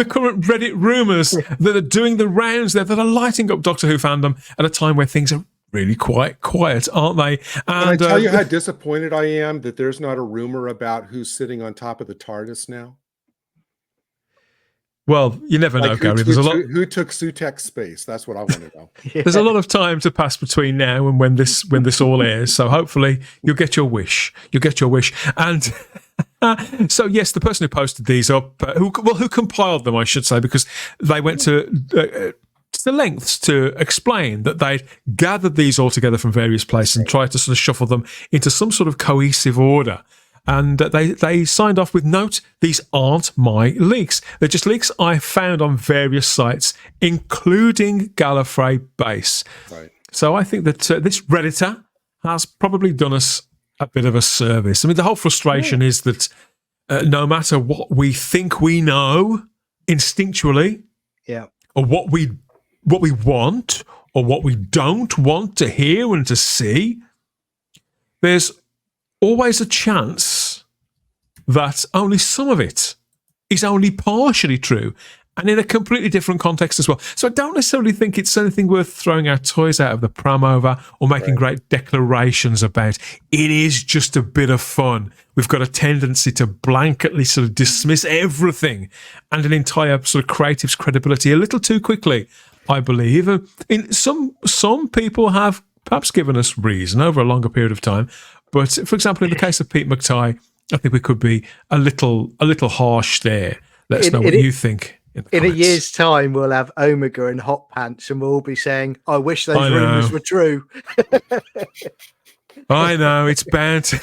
current Reddit rumours that are doing the rounds there, that are lighting up Doctor Who fandom at a time where things are really quite quiet, aren't they? And can I tell you how disappointed I am that there's not a rumor about who's sitting on top of the TARDIS now? Well, you never know, Gary. There's a lot. Who took Sutek's space? That's what I want to know. There's a lot of time to pass between now and when this all airs. So hopefully you'll get your wish. And so yes, the person who posted these up, who compiled them, I should say, because they went to the lengths to explain that they'd gathered these all together from various places and tried to sort of shuffle them into some sort of cohesive order. And they signed off with, note, these aren't my leaks. They're just leaks I found on various sites, including Gallifrey Base. Right. So I think that this Redditor has probably done us a bit of a service. I mean, the whole frustration is that no matter what we think we know instinctually, or what we want or what we don't want to hear and to see, there's always a chance that only some of it is only partially true, and in a completely different context as well. So I don't necessarily think it's anything worth throwing our toys out of the pram over or making great declarations about. It is just a bit of fun. We've got a tendency to blanketly sort of dismiss everything and an entire sort of creative's credibility a little too quickly, I believe. In some people have perhaps given us reason over a longer period of time. But for example, in the case of Pete McTighe, I think we could be a little harsh there. Let us know what you think. In a year's time, we'll have Omega and Hot Pants, and we'll all be saying, "I wish those rumors were true." I know, it's bound to.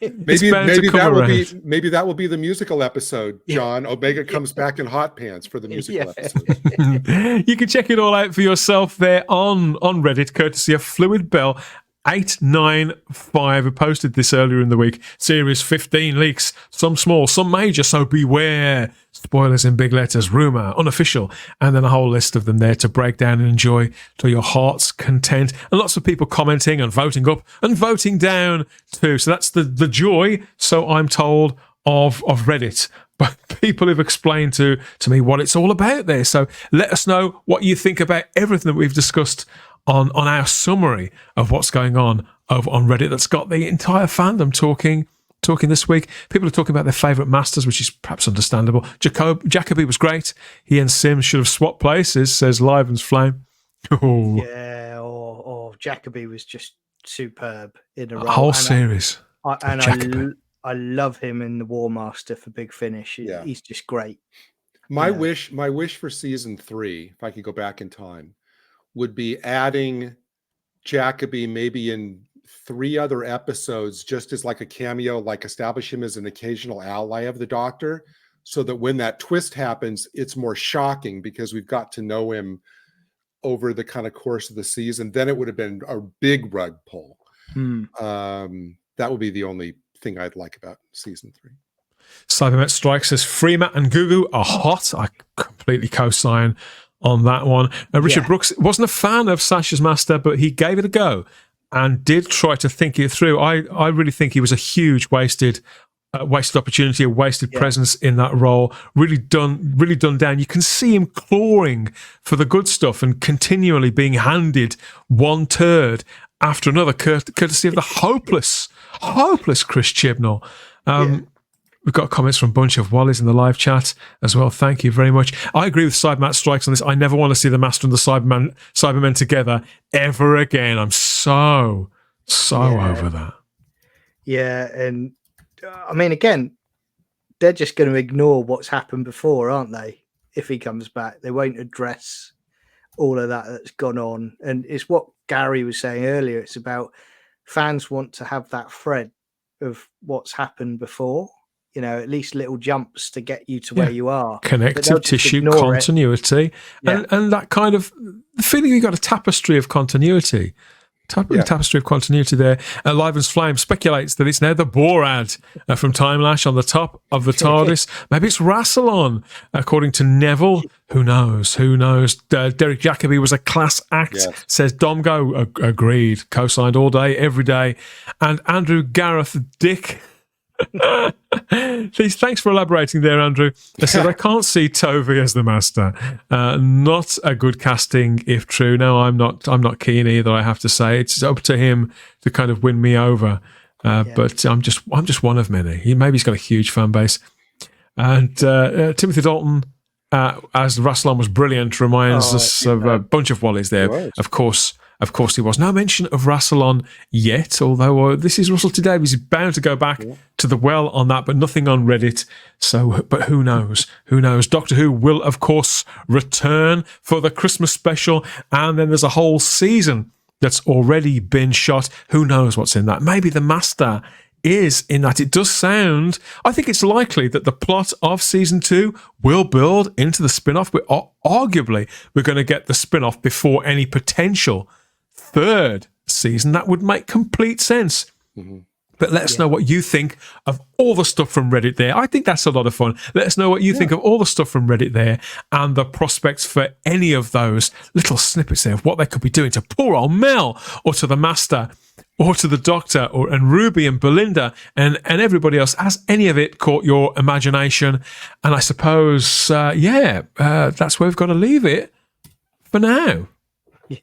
Maybe that will be the musical episode, John. Omega comes back in hot pants for the musical episode. You can check it all out for yourself there on Reddit, courtesy of Fluid Bell 895, who posted this earlier in the week. Series 15 leaks, some small, some major, so beware. Spoilers in big letters, rumour, unofficial, and then a whole list of them there to break down and enjoy to your heart's content. And lots of people commenting and voting up and voting down too. So that's the joy, so I'm told, of Reddit. But people have explained to me what it's all about there. So let us know what you think about everything that we've discussed on our summary of what's going on over on Reddit. That's got the entire fandom talking this week. People are talking about their favourite masters, which is perhaps understandable. Jacoby was great. He and Sim should have swapped places, says Liven's Flame. Oh. Yeah, or Jacoby was just superb in a whole series. I love him in the War Master for Big Finish. He's just great. My wish for season 3, if I could go back in time, would be adding Jacoby maybe in 3 other episodes, just as like a cameo, like establish him as an occasional ally of the Doctor, so that when that twist happens, it's more shocking because we've got to know him over the kind of course of the season. Then it would have been a big rug pull. That would be the only thing I'd like about season 3. Cybermet Strike says Freemat and Gugu are hot. I completely co-sign on that one. Richard Brooks wasn't a fan of Sasha's master, but he gave it a go and did try to think it through. I really think he was a huge wasted opportunity, a wasted presence in that role. Really done down. You can see him clawing for the good stuff and continually being handed one turd after another, courtesy of the hopeless Chris Chibnall. We've got comments from a bunch of Wallies in the live chat as well. Thank you very much. I agree with Cybermat Strikes on this. I never want to see the Master and the Cybermen together ever again. I'm so over that. Yeah, and I mean, again, they're just going to ignore what's happened before, aren't they? If he comes back, they won't address all of that's gone on. And it's what Gary was saying earlier. It's about fans want to have that thread of what's happened before. You know, at least little jumps to get you to where you are. Connective tissue continuity. And that kind of feeling you've got a tapestry of continuity. Tapestry of continuity there. Liven's Flame speculates that it's now the Borad from Time Lash on the top of the TARDIS. Maybe it's Rassilon, according to Neville. Who knows? Derek Jacoby was a class act, says Domgo. Agreed. Co-signed all day, every day. And Andrew Gareth Dick. Please, thanks for elaborating there, Andrew. I said I can't see Tovey as the Master. Not a good casting, if true. No, I'm not keen either. I have to say it's up to him to kind of win me over. But I'm just one of many. Maybe he's got a huge fan base. And Timothy Dalton as Rassilon was brilliant. Reminds us of a bunch of Wallies there. Of course, he was. No mention of Rassilon yet, although this is Russell today. He's bound to go back to the well on that, but nothing on Reddit. So, but who knows? Doctor Who will, of course, return for the Christmas special, and then there's a whole season that's already been shot. Who knows what's in that? Maybe the Master is in that. It does sound, I think it's likely that the plot of season 2 will build into the spin-off, but arguably we're going to get the spin-off before any potential third season. That would make complete sense. But let us know what you think of all the stuff from Reddit there. I think that's a lot of fun. Let us know what you think of all the stuff from Reddit there and the prospects for any of those little snippets there of what they could be doing to poor old Mel or to the Master or to the Doctor and Ruby and Belinda and everybody else. Has any of it caught your imagination? And I suppose, that's where we've got to leave it for now. Yeah.